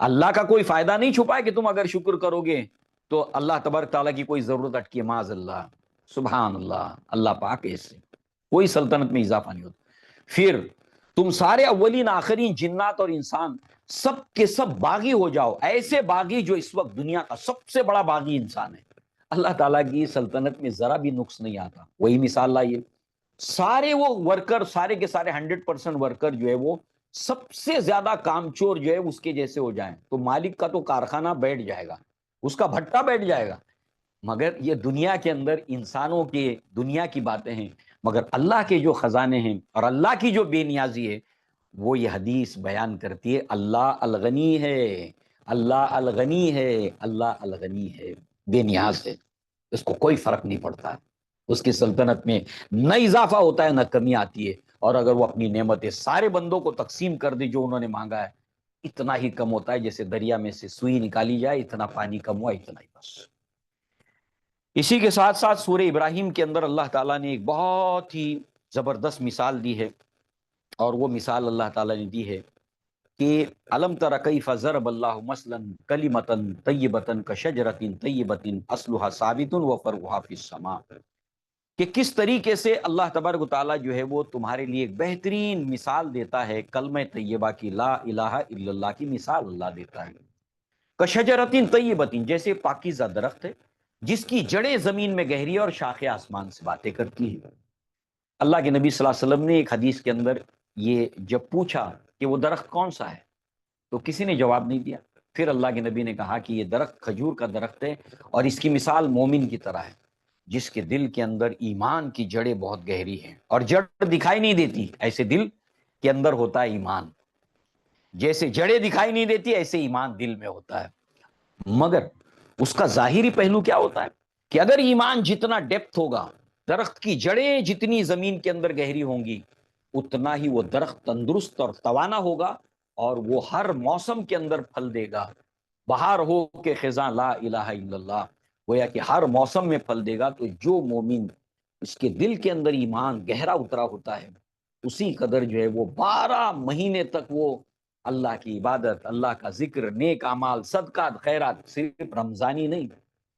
اللہ کا کوئی فائدہ نہیں چھپا ہے کہ تم اگر شکر کرو گے تو اللہ تبارک تعالیٰ کی کوئی ضرورت اٹکی ہے، معاذ اللہ، سبحان اللہ، اللہ پاک ہے، اس سے کوئی سلطنت میں اضافہ نہیں ہوتا۔ پھر تم سارے اولین آخرین جنات اور انسان سب کے سب باغی ہو جاؤ، ایسے باغی جو اس وقت دنیا کا سب سے بڑا باغی انسان ہے، اللہ تعالیٰ کی سلطنت میں ذرا بھی نقص نہیں آتا۔ وہی مثال لائیے، سارے وہ ورکر، سارے کے سارے 100% ورکر جو ہے وہ سب سے زیادہ کام چور جو ہے اس کے جیسے ہو جائیں تو مالک کا تو کارخانہ بیٹھ جائے گا، اس کا بھٹا بیٹھ جائے گا۔ مگر یہ دنیا کے اندر انسانوں کے دنیا کی باتیں ہیں، مگر اللہ کے جو خزانے ہیں اور اللہ کی جو بے نیازی ہے، وہ یہ حدیث بیان کرتی ہے، اللہ الغنی ہے، اللہ الغنی ہے، اللہ الغنی ہے، بے نیاز ہے، اس کو کوئی فرق نہیں پڑتا، اس کی سلطنت میں نہ اضافہ ہوتا ہے نہ کمی آتی ہے، اور اگر وہ اپنی نعمتیں سارے بندوں کو تقسیم کر دے جو انہوں نے مانگا ہے، اتنا ہی کم ہوتا ہے جیسے دریا میں سے سوئی نکالی جائے، اتنا پانی کم ہوا، اتنا ہی بس۔ اسی کے ساتھ ساتھ سورہ ابراہیم کے اندر اللہ تعالیٰ نے ایک بہت ہی زبردست مثال دی ہے، اور وہ مثال اللہ تعالیٰ نے دی ہے کہ الم تر کیف ضرب اللہ مثلا کلمۃ طیبۃ کشجرۃ طیبۃ اصلها ثابت وفرعها فی السماء، کہ کس طریقے سے اللہ تبارک و تعالیٰ جو ہے وہ تمہارے لیے ایک بہترین مثال دیتا ہے، کلمہ طیبہ کی، لا الہ الا اللہ کی مثال اللہ دیتا ہے، کشجرۃ طیبۃ، جیسے پاکیزہ درخت ہے جس کی جڑیں زمین میں گہری ہے اور شاخیں آسمان سے باتیں کرتی ہیں۔ اللہ کے نبی صلی اللہ علیہ وسلم نے ایک حدیث کے اندر یہ جب پوچھا کہ وہ درخت کون سا ہے تو کسی نے جواب نہیں دیا، پھر اللہ کے نبی نے کہا کہ یہ درخت کھجور کا درخت ہے، اور اس کی مثال مومن کی طرح ہے جس کے دل کے اندر ایمان کی جڑیں بہت گہری ہیں، اور جڑ دکھائی نہیں دیتی، ایسے دل کے اندر ہوتا ہے ایمان، جیسے جڑیں دکھائی نہیں دیتی ایسے ایمان دل میں ہوتا ہے۔ مگر اس کا ظاہری پہلو کیا ہوتا ہے کہ اگر ایمان جتنا ڈیپتھ ہوگا، درخت کی جڑیں جتنی زمین کے اندر گہری ہوں گی، اتنا ہی وہ درخت تندرست اور توانا ہوگا، اور وہ ہر موسم کے اندر پھل دے گا، بہار ہو کہ خزاں لا الہ الا اللہ، گویا کہ ہر موسم میں پھل دے گا۔ تو جو مومن اس کے دل کے اندر ایمان گہرا اترا ہوتا ہے، اسی قدر جو ہے وہ 12 مہینے تک وہ اللہ کی عبادت، اللہ کا ذکر، نیک اعمال، صدقات، خیرات، صرف رمضانی نہیں،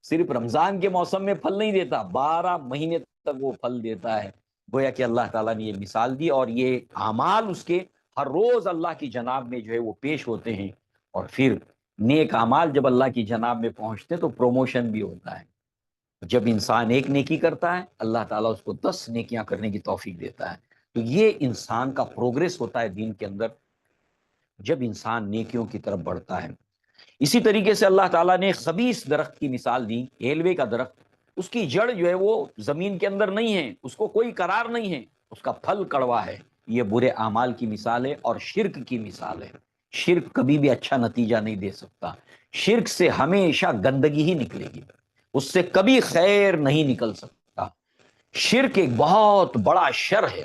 صرف رمضان کے موسم میں پھل نہیں دیتا، 12 مہینے تک وہ پھل دیتا ہے۔ گویا کہ اللہ تعالیٰ نے یہ مثال دی، اور یہ اعمال اس کے ہر روز اللہ کی جناب میں جو ہے وہ پیش ہوتے ہیں، اور پھر نیک اعمال جب اللہ کی جناب میں پہنچتے تو پروموشن بھی ہوتا ہے۔ جب انسان ایک نیکی کرتا ہے، اللہ تعالیٰ اس کو 10 نیکیاں کرنے کی توفیق دیتا ہے۔ تو یہ انسان کا پروگریس ہوتا ہے دین کے اندر جب انسان نیکیوں کی طرف بڑھتا ہے۔ اسی طریقے سے اللہ تعالیٰ نے خبیث درخت کی مثال دی، ایلوے کا درخت، اس کی جڑ جو ہے وہ زمین کے اندر نہیں ہے، اس کو کوئی قرار نہیں ہے، اس کا پھل کڑوا ہے۔ یہ برے اعمال کی مثال ہے اور شرک کی مثال ہے۔ شرک کبھی بھی اچھا نتیجہ نہیں دے سکتا، شرک سے ہمیشہ گندگی ہی نکلے گی، اس سے کبھی خیر نہیں نکل سکتا۔ شرک ایک بہت بڑا شر ہے،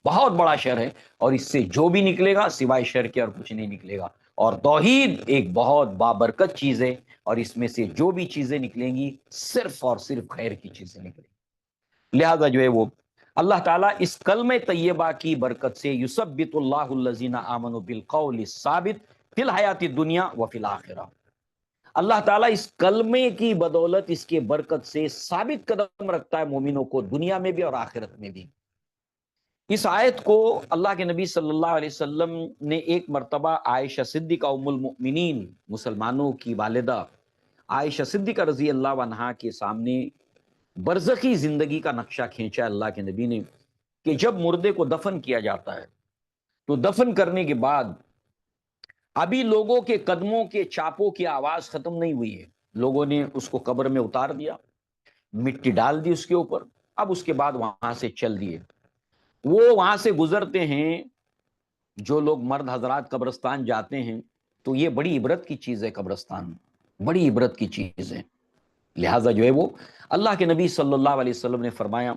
بہت بڑا شر ہے، اور اس سے جو بھی نکلے گا سوائے شر کے اور کچھ نہیں نکلے گا۔ اور توحید ایک بہت بابرکت چیز ہے، اور اس میں سے جو بھی چیزیں نکلیں گی صرف اور صرف خیر کی چیزیں نکلیں گی۔ لہذا جو ہے وہ اللہ تعالیٰ اس کلمہ طیبہ کی برکت سے یثبت اللہ الذین آمنوا بالقول الثابت فی الحیات الدنیا وفی الآخرہ، اللہ تعالیٰ اس کلمے کی بدولت، اس کے برکت سے ثابت قدم رکھتا ہے مومنوں کو دنیا میں بھی اور آخرت میں بھی۔ اس آیت کو اللہ کے نبی صلی اللہ علیہ وسلم نے ایک مرتبہ عائشہ صدیقہ ام المؤمنین، مسلمانوں کی والدہ عائشہ صدیقہ رضی اللہ عنہا کے سامنے برزخی زندگی کا نقشہ کھینچا اللہ کے نبی نے کہ جب مردے کو دفن کیا جاتا ہے تو دفن کرنے کے بعد ابھی لوگوں کے قدموں کے چاپوں کی آواز ختم نہیں ہوئی ہے، لوگوں نے اس کو قبر میں اتار دیا، مٹی ڈال دی اس کے اوپر، اب اس کے بعد وہاں سے چل دیے، وہ وہاں سے گزرتے ہیں، جو لوگ مرد حضرات قبرستان جاتے ہیں تو یہ بڑی عبرت کی چیز ہے، قبرستان بڑی عبرت کی چیز ہے، لہٰذا جو ہے وہ اللہ کے نبی صلی اللہ علیہ وسلم نے فرمایا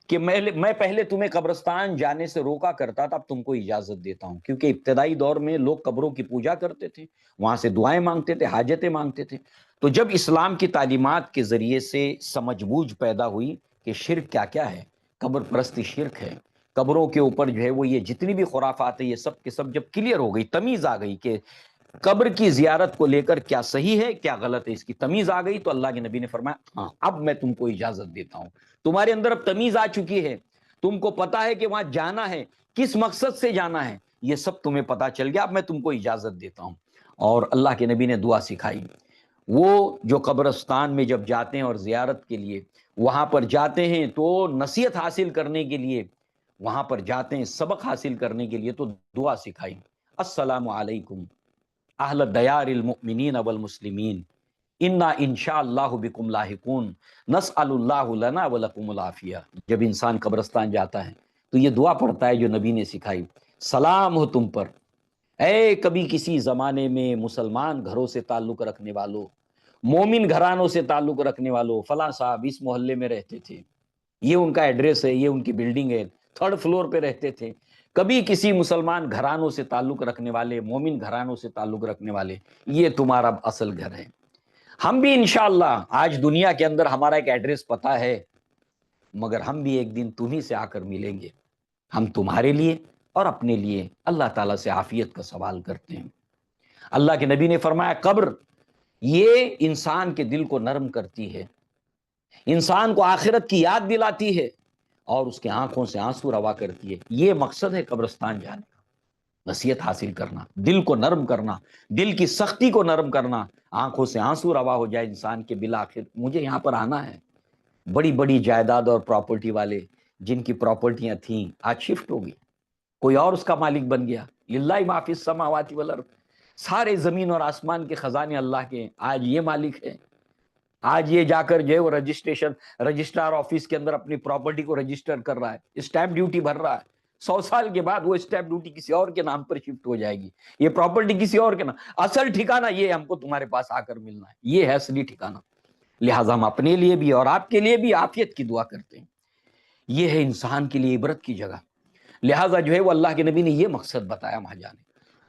کہ میں پہلے تمہیں قبرستان جانے سے روکا کرتا تھا، اب تم کو اجازت دیتا ہوں، کیونکہ ابتدائی دور میں لوگ قبروں کی پوجا کرتے تھے، وہاں سے دعائیں مانگتے تھے، حاجتیں مانگتے تھے، تو جب اسلام کی تعلیمات کے ذریعے سے سمجھ بوجھ پیدا ہوئی کہ شرک کیا کیا ہے، قبر پرستی شرک ہے، قبروں کے اوپر جو ہے وہ یہ جتنی بھی خرافات ہیں یہ سب کے سب جب کلیئر ہو گئی، تمیز آ گئی کہ قبر کی زیارت کو لے کر کیا صحیح ہے کیا غلط ہے، اس کی تمیز آ گئی، تو اللہ کے نبی نے فرمایا ہاں اب میں تم کو اجازت دیتا ہوں، تمہارے اندر اب تمیز آ چکی ہے، تم کو پتا ہے کہ وہاں جانا ہے، کس مقصد سے جانا ہے، یہ سب تمہیں پتا چل گیا، اب میں تم کو اجازت دیتا ہوں۔ اور اللہ کے نبی نے دعا سکھائی، وہ جو قبرستان میں جب جاتے ہیں اور زیارت کے لیے وہاں پر جاتے ہیں تو نصیحت حاصل کرنے کے لیے وہاں پر جاتے ہیں، سبق حاصل کرنے کے لیے، تو دعا سکھائی، السلام علیکم اہل دیار المؤمنین والمسلمین انا انشاء اللہ بکم لاحقون نسأل اللہ لنا ولکم العافیہ۔ جب انسان قبرستان جاتا ہے تو یہ دعا پڑھتا ہے جو نبی نے سکھائی، سلام ہو تم پر، اے کبھی کسی زمانے میں مسلمان گھروں سے تعلق رکھنے والوں، مومن گھرانوں سے تعلق رکھنے والوں، فلاں صاحب اس محلے میں رہتے تھے، یہ ان کا ایڈریس ہے، یہ ان کی بلڈنگ ہے، 3rd فلور پہ رہتے تھے، کبھی کسی مسلمان گھرانوں سے تعلق رکھنے والے، مومن گھرانوں سے تعلق رکھنے والے، یہ تمہارا اصل گھر ہے۔ ہم بھی انشاءاللہ آج دنیا کے اندر ہمارا ایک ایڈریس پتا ہے، مگر ہم بھی ایک دن تمہیں سے آ کر ملیں گے، ہم تمہارے لیے اور اپنے لیے اللہ تعالیٰ سے عافیت کا سوال کرتے ہیں۔ اللہ کے نبی نے فرمایا قبر یہ انسان کے دل کو نرم کرتی ہے، انسان کو آخرت کی یاد دلاتی ہے اور اس کے آنکھوں سے آنسو روا کرتی ہے، یہ مقصد ہے قبرستان جانے کا، نصیحت حاصل کرنا، دل کو نرم کرنا، دل کی سختی کو نرم کرنا، آنکھوں سے آنسو روا ہو جائے انسان کے، بالآخر مجھے یہاں پر آنا ہے۔ بڑی بڑی جائیداد اور پراپرٹی والے جن کی پراپرٹیاں تھیں آج شفٹ ہو گئی، کوئی اور اس کا مالک بن گیا، للہ ما فی السماوات والارض، سارے زمین اور آسمان کے خزانے اللہ کے ہیں، آج یہ مالک ہے، آج یہ جا کر جو ہے وہ رجسٹرار آفس کے اندر اپنی پراپرٹی کو رجسٹر کر رہا ہے، اسٹیمپ ڈیوٹی بھر رہا ہے، 100 سال کے بعد وہ اسٹیمپ ڈیوٹی کسی اور کے نام پر شفٹ ہو جائے گی، یہ پراپرٹی کسی اور کے نام، اصل ٹھکانہ یہ ہم کو تمہارے پاس آ کر ملنا ہے، یہ ہے اصلی ٹھکانہ، لہٰذا ہم اپنے لیے بھی اور آپ کے لیے بھی عافیت کی دعا کرتے ہیں، یہ ہے انسان کے لیے عبرت کی جگہ، لہٰذا جو ہے وہ اللہ کے نبی نے یہ مقصد بتایا وہاں جانے۔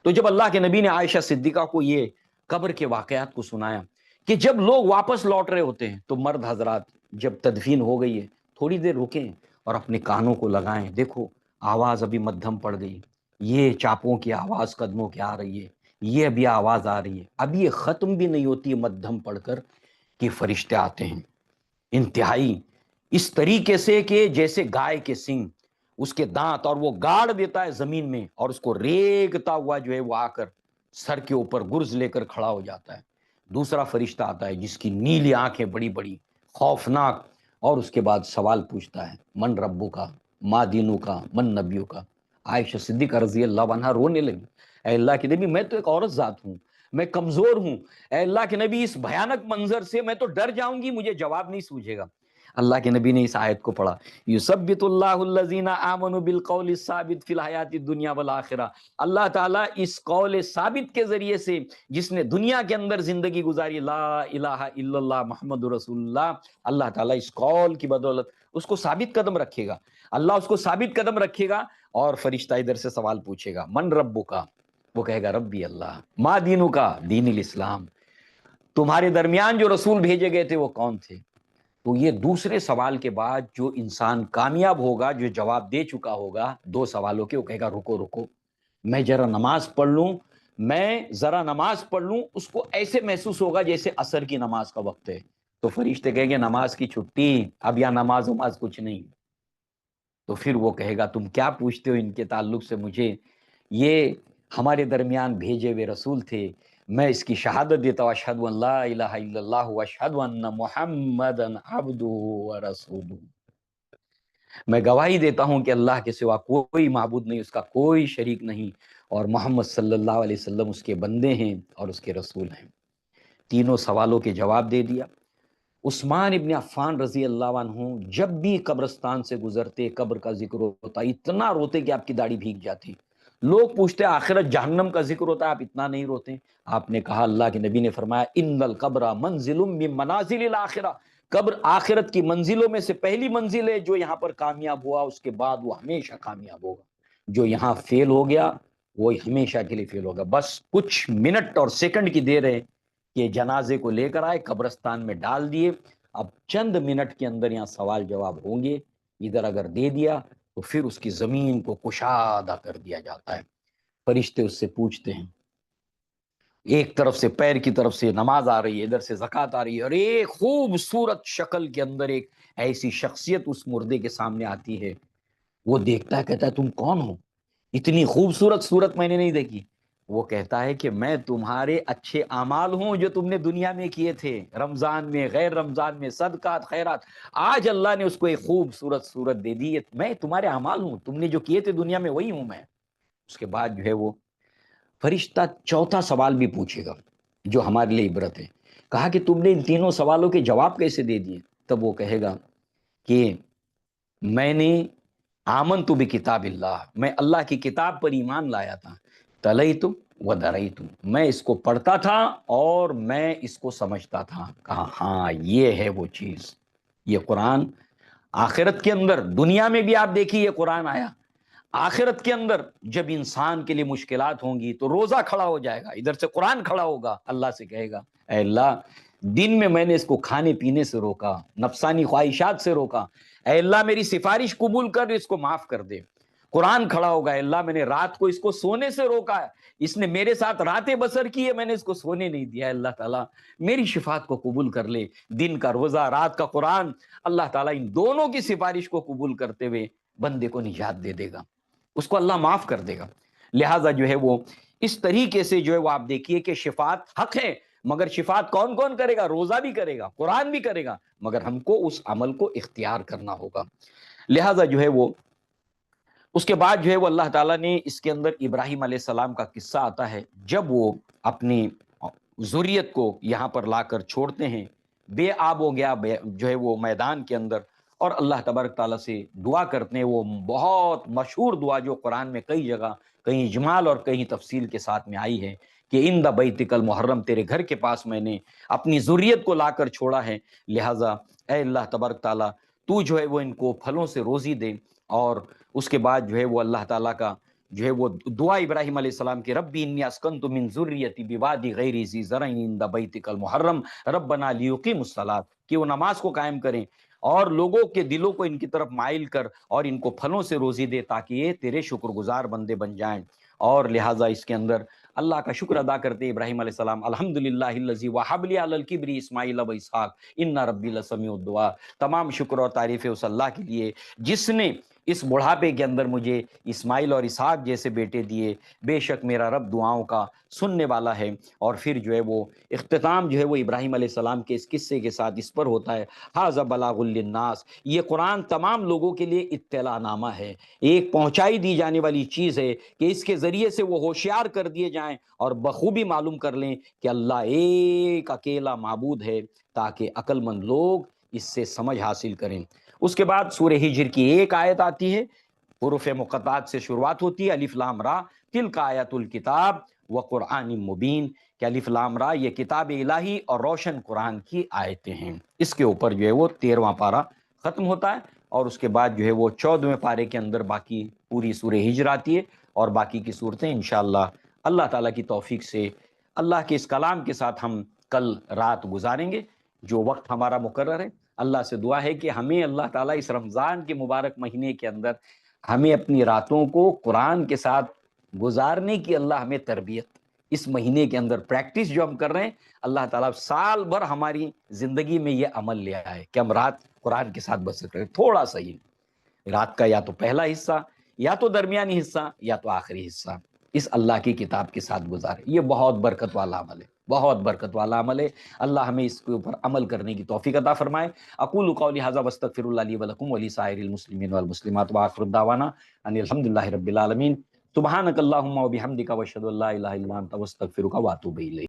تو جب اللہ کے نبی نے عائشہ صدیقہ کو یہ قبر کے واقعات کو سنایا کہ جب لوگ واپس لوٹ رہے ہوتے ہیں تو مرد حضرات جب تدفین ہو گئی ہے تھوڑی دیر رکیں اور اپنے کانوں کو لگائیں، دیکھو آواز ابھی مدھم پڑ گئی، یہ چاپوں کی آواز قدموں کی آ رہی ہے، یہ ابھی آواز آ رہی ہے، ابھی یہ ختم بھی نہیں ہوتی ہے مدھم پڑھ کر کہ فرشتے آتے ہیں انتہائی اس طریقے سے کہ جیسے گائے کے سنگ، اس کے دانت، اور وہ گاڑ دیتا ہے زمین میں اور اس کو ریگتا ہوا جو ہے وہ آ کر سر کے اوپر گرز لے کر کھڑا ہو جاتا ہے۔ دوسرا فرشتہ آتا ہے جس کی نیلی آنکھیں بڑی بڑی خوفناک، اور اس کے بعد سوال پوچھتا ہے من ربو کا، ما دینو کا، من نبیو کا۔ عائشہ صدیقہ رضی اللہ عنہا رونے لگی، اے اللہ کے نبی میں تو ایک عورت ذات ہوں، میں کمزور ہوں، اے اللہ کے نبی اس بھیانک منظر سے میں تو ڈر جاؤں گی، مجھے جواب نہیں سوجھے گا۔ اللہ کے نبی نے اس آیت کو پڑھا، یثبت اللہ الذین آمنوا بالقول الثابت فی الحیات الدنیا والآخرہ، اللہ تعالیٰ اس قول ثابت کے ذریعے سے جس نے دنیا کے اندر زندگی گزاری لا الہ الا اللہ محمد رسول اللہ، اللہ تعالیٰ اس قول کی بدولت اس کو ثابت قدم رکھے گا، اللہ اس کو ثابت قدم رکھے گا، اور فرشتہ ادھر سے سوال پوچھے گا من ربو کا، وہ کہے گا ربی اللہ، ما دینو کا، دین الاسلام، تمہارے درمیان جو رسول بھیجے گئے تھے وہ کون تھے؟ تو یہ دوسرے سوال کے بعد جو انسان کامیاب ہوگا، جو جواب دے چکا ہوگا 2 سوالوں کے، وہ کہے گا رکو رکو میں ذرا نماز پڑھ لوں، اس کو ایسے محسوس ہوگا جیسے عصر کی نماز کا وقت ہے، تو فرشتے کہیں گے نماز کی چھٹی، اب یا نماز وماز کچھ نہیں، تو پھر وہ کہے گا تم کیا پوچھتے ہو ان کے تعلق سے مجھے، یہ ہمارے درمیان بھیجے ہوئے رسول تھے، میں اس کی شہادت دیتا ہوں، اشہد ان لا الہ الا اللہ واشہد ان محمدًا عبدہ ورسولہ، میں گواہی دیتا ہوں کہ اللہ کے سوا کوئی معبود نہیں، اس کا کوئی شریک نہیں، اور محمد صلی اللہ علیہ وسلم اس کے بندے ہیں اور اس کے رسول ہیں۔ تینوں سوالوں کے جواب دے دیا۔ عثمان ابن عفان رضی اللہ عنہ جب بھی قبرستان سے گزرتے، قبر کا ذکر ہوتا، اتنا روتے کہ آپ کی داڑھی بھیگ جاتی۔ لوگ پوچھتے آخرت جہنم کا ذکر ہوتا ہے، آپ اتنا نہیں روتے؟ آپ نے کہا، اللہ کے نبی نے فرمایا، ان القبر منزل من منازل الاخرہ، قبر آخرت کی منزلوں میں سے پہلی منزل ہے، جو یہاں پر کامیاب ہوا اس کے بعد وہ ہمیشہ کامیاب ہوگا، جو یہاں فیل ہو گیا وہ ہمیشہ کے لیے فیل ہوگا۔ بس کچھ منٹ اور سیکنڈ کی دیر ہے کہ جنازے کو لے کر آئے، قبرستان میں ڈال دیے، اب چند منٹ کے اندر یہاں سوال جواب ہوں گے، ادھر اگر دے دیا تو پھر اس کی زمین کو کشادہ کر دیا جاتا ہے۔ فرشتے اس سے پوچھتے ہیں، ایک طرف سے پیر کی طرف سے نماز آ رہی ہے، ادھر سے زکوٰۃ آ رہی ہے، اور ایک خوبصورت شکل کے اندر ایک ایسی شخصیت اس مردے کے سامنے آتی ہے۔ وہ دیکھتا ہے، کہتا ہے تم کون ہو؟ اتنی خوبصورت صورت میں نے نہیں دیکھی۔ وہ کہتا ہے کہ میں تمہارے اچھے اعمال ہوں جو تم نے دنیا میں کیے تھے، رمضان میں، غیر رمضان میں، صدقات، خیرات، آج اللہ نے اس کو ایک خوبصورت صورت دے دی ہے، میں تمہارے اعمال ہوں، تم نے جو کیے تھے دنیا میں وہی ہوں میں۔ اس کے بعد جو ہے وہ فرشتہ چوتھا سوال بھی پوچھے گا جو ہمارے لیے عبرت ہے۔ کہا کہ تم نے ان تینوں سوالوں کے جواب کیسے دے دیے؟ تب وہ کہے گا کہ میں نے آمنت بکتاب اللہ، میں اللہ کی کتاب پر ایمان لایا تھا، تلیت و دریت، میں اس کو پڑھتا تھا اور میں اس کو سمجھتا تھا۔ کہا ہاں یہ ہے وہ چیز، یہ قرآن آخرت کے اندر، دنیا میں بھی آپ دیکھیے یہ قرآن آیا، آخرت کے اندر جب انسان کے لیے مشکلات ہوں گی تو روزہ کھڑا ہو جائے گا، ادھر سے قرآن کھڑا ہوگا، اللہ سے کہے گا اے اللہ، دن میں نے اس کو کھانے پینے سے روکا، نفسانی خواہشات سے روکا، اے اللہ میری سفارش قبول کر، اس کو معاف کر دے۔ قرآن کھڑا ہوگا، اے اللہ میں نے رات کو اس کو سونے سے روکا ہے، اس نے میرے ساتھ راتیں بسر کی ہے، میں نے اس کو سونے نہیں دیا، اللہ تعالیٰ میری شفاعت کو قبول کر لے۔ دن کا روزہ، رات کا قرآن، اللہ تعالیٰ ان دونوں کی سفارش کو قبول کرتے ہوئے بندے کو نجات دے دے گا، اس کو اللہ معاف کر دے گا۔ لہٰذا جو ہے وہ اس طریقے سے جو ہے وہ آپ دیکھیے کہ شفاعت حق ہے، مگر شفاعت کون کون کرے گا؟ روزہ بھی کرے گا، قرآن بھی کرے گا، مگر ہم کو اس عمل کو اختیار کرنا ہوگا۔ لہٰذا جو ہے وہ اس کے بعد جو ہے وہ اللہ تعالیٰ نے اس کے اندر ابراہیم علیہ السلام کا قصہ آتا ہے، جب وہ اپنی ذریت کو یہاں پر لا کر چھوڑتے ہیں، بے آب ہو گیا جو ہے وہ میدان کے اندر، اور اللہ تبارک تعالیٰ سے دعا کرتے ہیں، وہ بہت مشہور دعا جو قرآن میں کئی جگہ، کہیں اجمال اور کہیں تفصیل کے ساتھ میں آئی ہے کہ ان دا بیتک المحرم، تیرے گھر کے پاس میں نے اپنی ذریت کو لا کر چھوڑا ہے، لہٰذا اے اللہ تبارک تعالیٰ تو جو ہے وہ ان کو پھلوں سے روزی دے۔ اور اس کے بعد جو ہے وہ اللہ تعالیٰ کا جو ہے وہ دعا ابراہیم علیہ السلام کی، ربی انی اسکنت من ذریتی بوادی غیر ذی زرع عند بیتک المحرم ربنا لیقیموا الصلاۃ، کہ وہ نماز کو قائم کریں اور لوگوں کے دلوں کو ان کی طرف مائل کر اور ان کو پھلوں سے روزی دے تاکہ یہ تیرے شکر گزار بندے بن جائیں۔ اور لہٰذا اس کے اندر اللہ کا شکر ادا کرتے ابراہیم علیہ السلام، الحمدللہ الذی وہب لی علی الکبر اسماعیل و اسحاق ان ربی لسمیع الدعاء، تمام شکر اور تعریفیں اس اللہ کے لیے جس نے اس بڑھاپے کے اندر مجھے اسماعیل اور اسحاق جیسے بیٹے دیے، بے شک میرا رب دعاؤں کا سننے والا ہے۔ اور پھر جو ہے وہ اختتام جو ہے وہ ابراہیم علیہ السلام کے اس قصے کے ساتھ اس پر ہوتا ہے، ھذا بلاغ للناس، یہ قرآن تمام لوگوں کے لیے اطلاع نامہ ہے، ایک پہنچائی دی جانے والی چیز ہے کہ اس کے ذریعے سے وہ ہوشیار کر دیے جائیں اور بخوبی معلوم کر لیں کہ اللہ ایک اکیلا معبود ہے، تاکہ عقل مند لوگ اس سے سمجھ حاصل کریں۔ اس کے بعد سورہ ہجر کی ایک آیت آتی ہے، حروف مقطعات سے شروعات ہوتی ہے، الف لام را تلک آیات الکتاب وقرآن مبین، کہ الف لام را یہ کتاب الہی اور روشن قرآن کی آیتیں ہیں۔ اس کے اوپر جو ہے وہ 13واں پارہ ختم ہوتا ہے، اور اس کے بعد جو ہے وہ 14ویں پارے کے اندر باقی پوری سورہ ہجر آتی ہے، اور باقی کی صورتیں انشاءاللہ اللہ تعالیٰ کی توفیق سے اللہ کے اس کلام کے ساتھ ہم کل رات گزاریں گے، جو وقت ہمارا مقرر ہے۔ اللہ سے دعا ہے کہ ہمیں اللہ تعالیٰ اس رمضان کے مبارک مہینے کے اندر ہمیں اپنی راتوں کو قرآن کے ساتھ گزارنے کی اللہ ہمیں تربیت، اس مہینے کے اندر پریکٹس جو ہم کر رہے ہیں، اللہ تعالیٰ سال بھر ہماری زندگی میں یہ عمل لے آئے کہ ہم رات قرآن کے ساتھ بسر کریں، تھوڑا سا ہی، رات کا یا تو پہلا حصہ یا تو درمیانی حصہ یا تو آخری حصہ، اس اللہ کی کتاب کے ساتھ گزارے. یہ بہت برکت والا عمل ہے، بہت برکت والا عمل ہے. اللہ ہمیں اس کے اوپر عمل کرنے کی توفیق عطا فرمائے. اقول قولی ھذا واستغفر اللہ لی ولکم ولسائر المسلمین والمسلمات وآخر دعوانا ان الحمد للہ رب العالمین. سبحانک اللہم وبحمدک واشہد ان لا الہ الا انت واستغفرک واتوب الیک.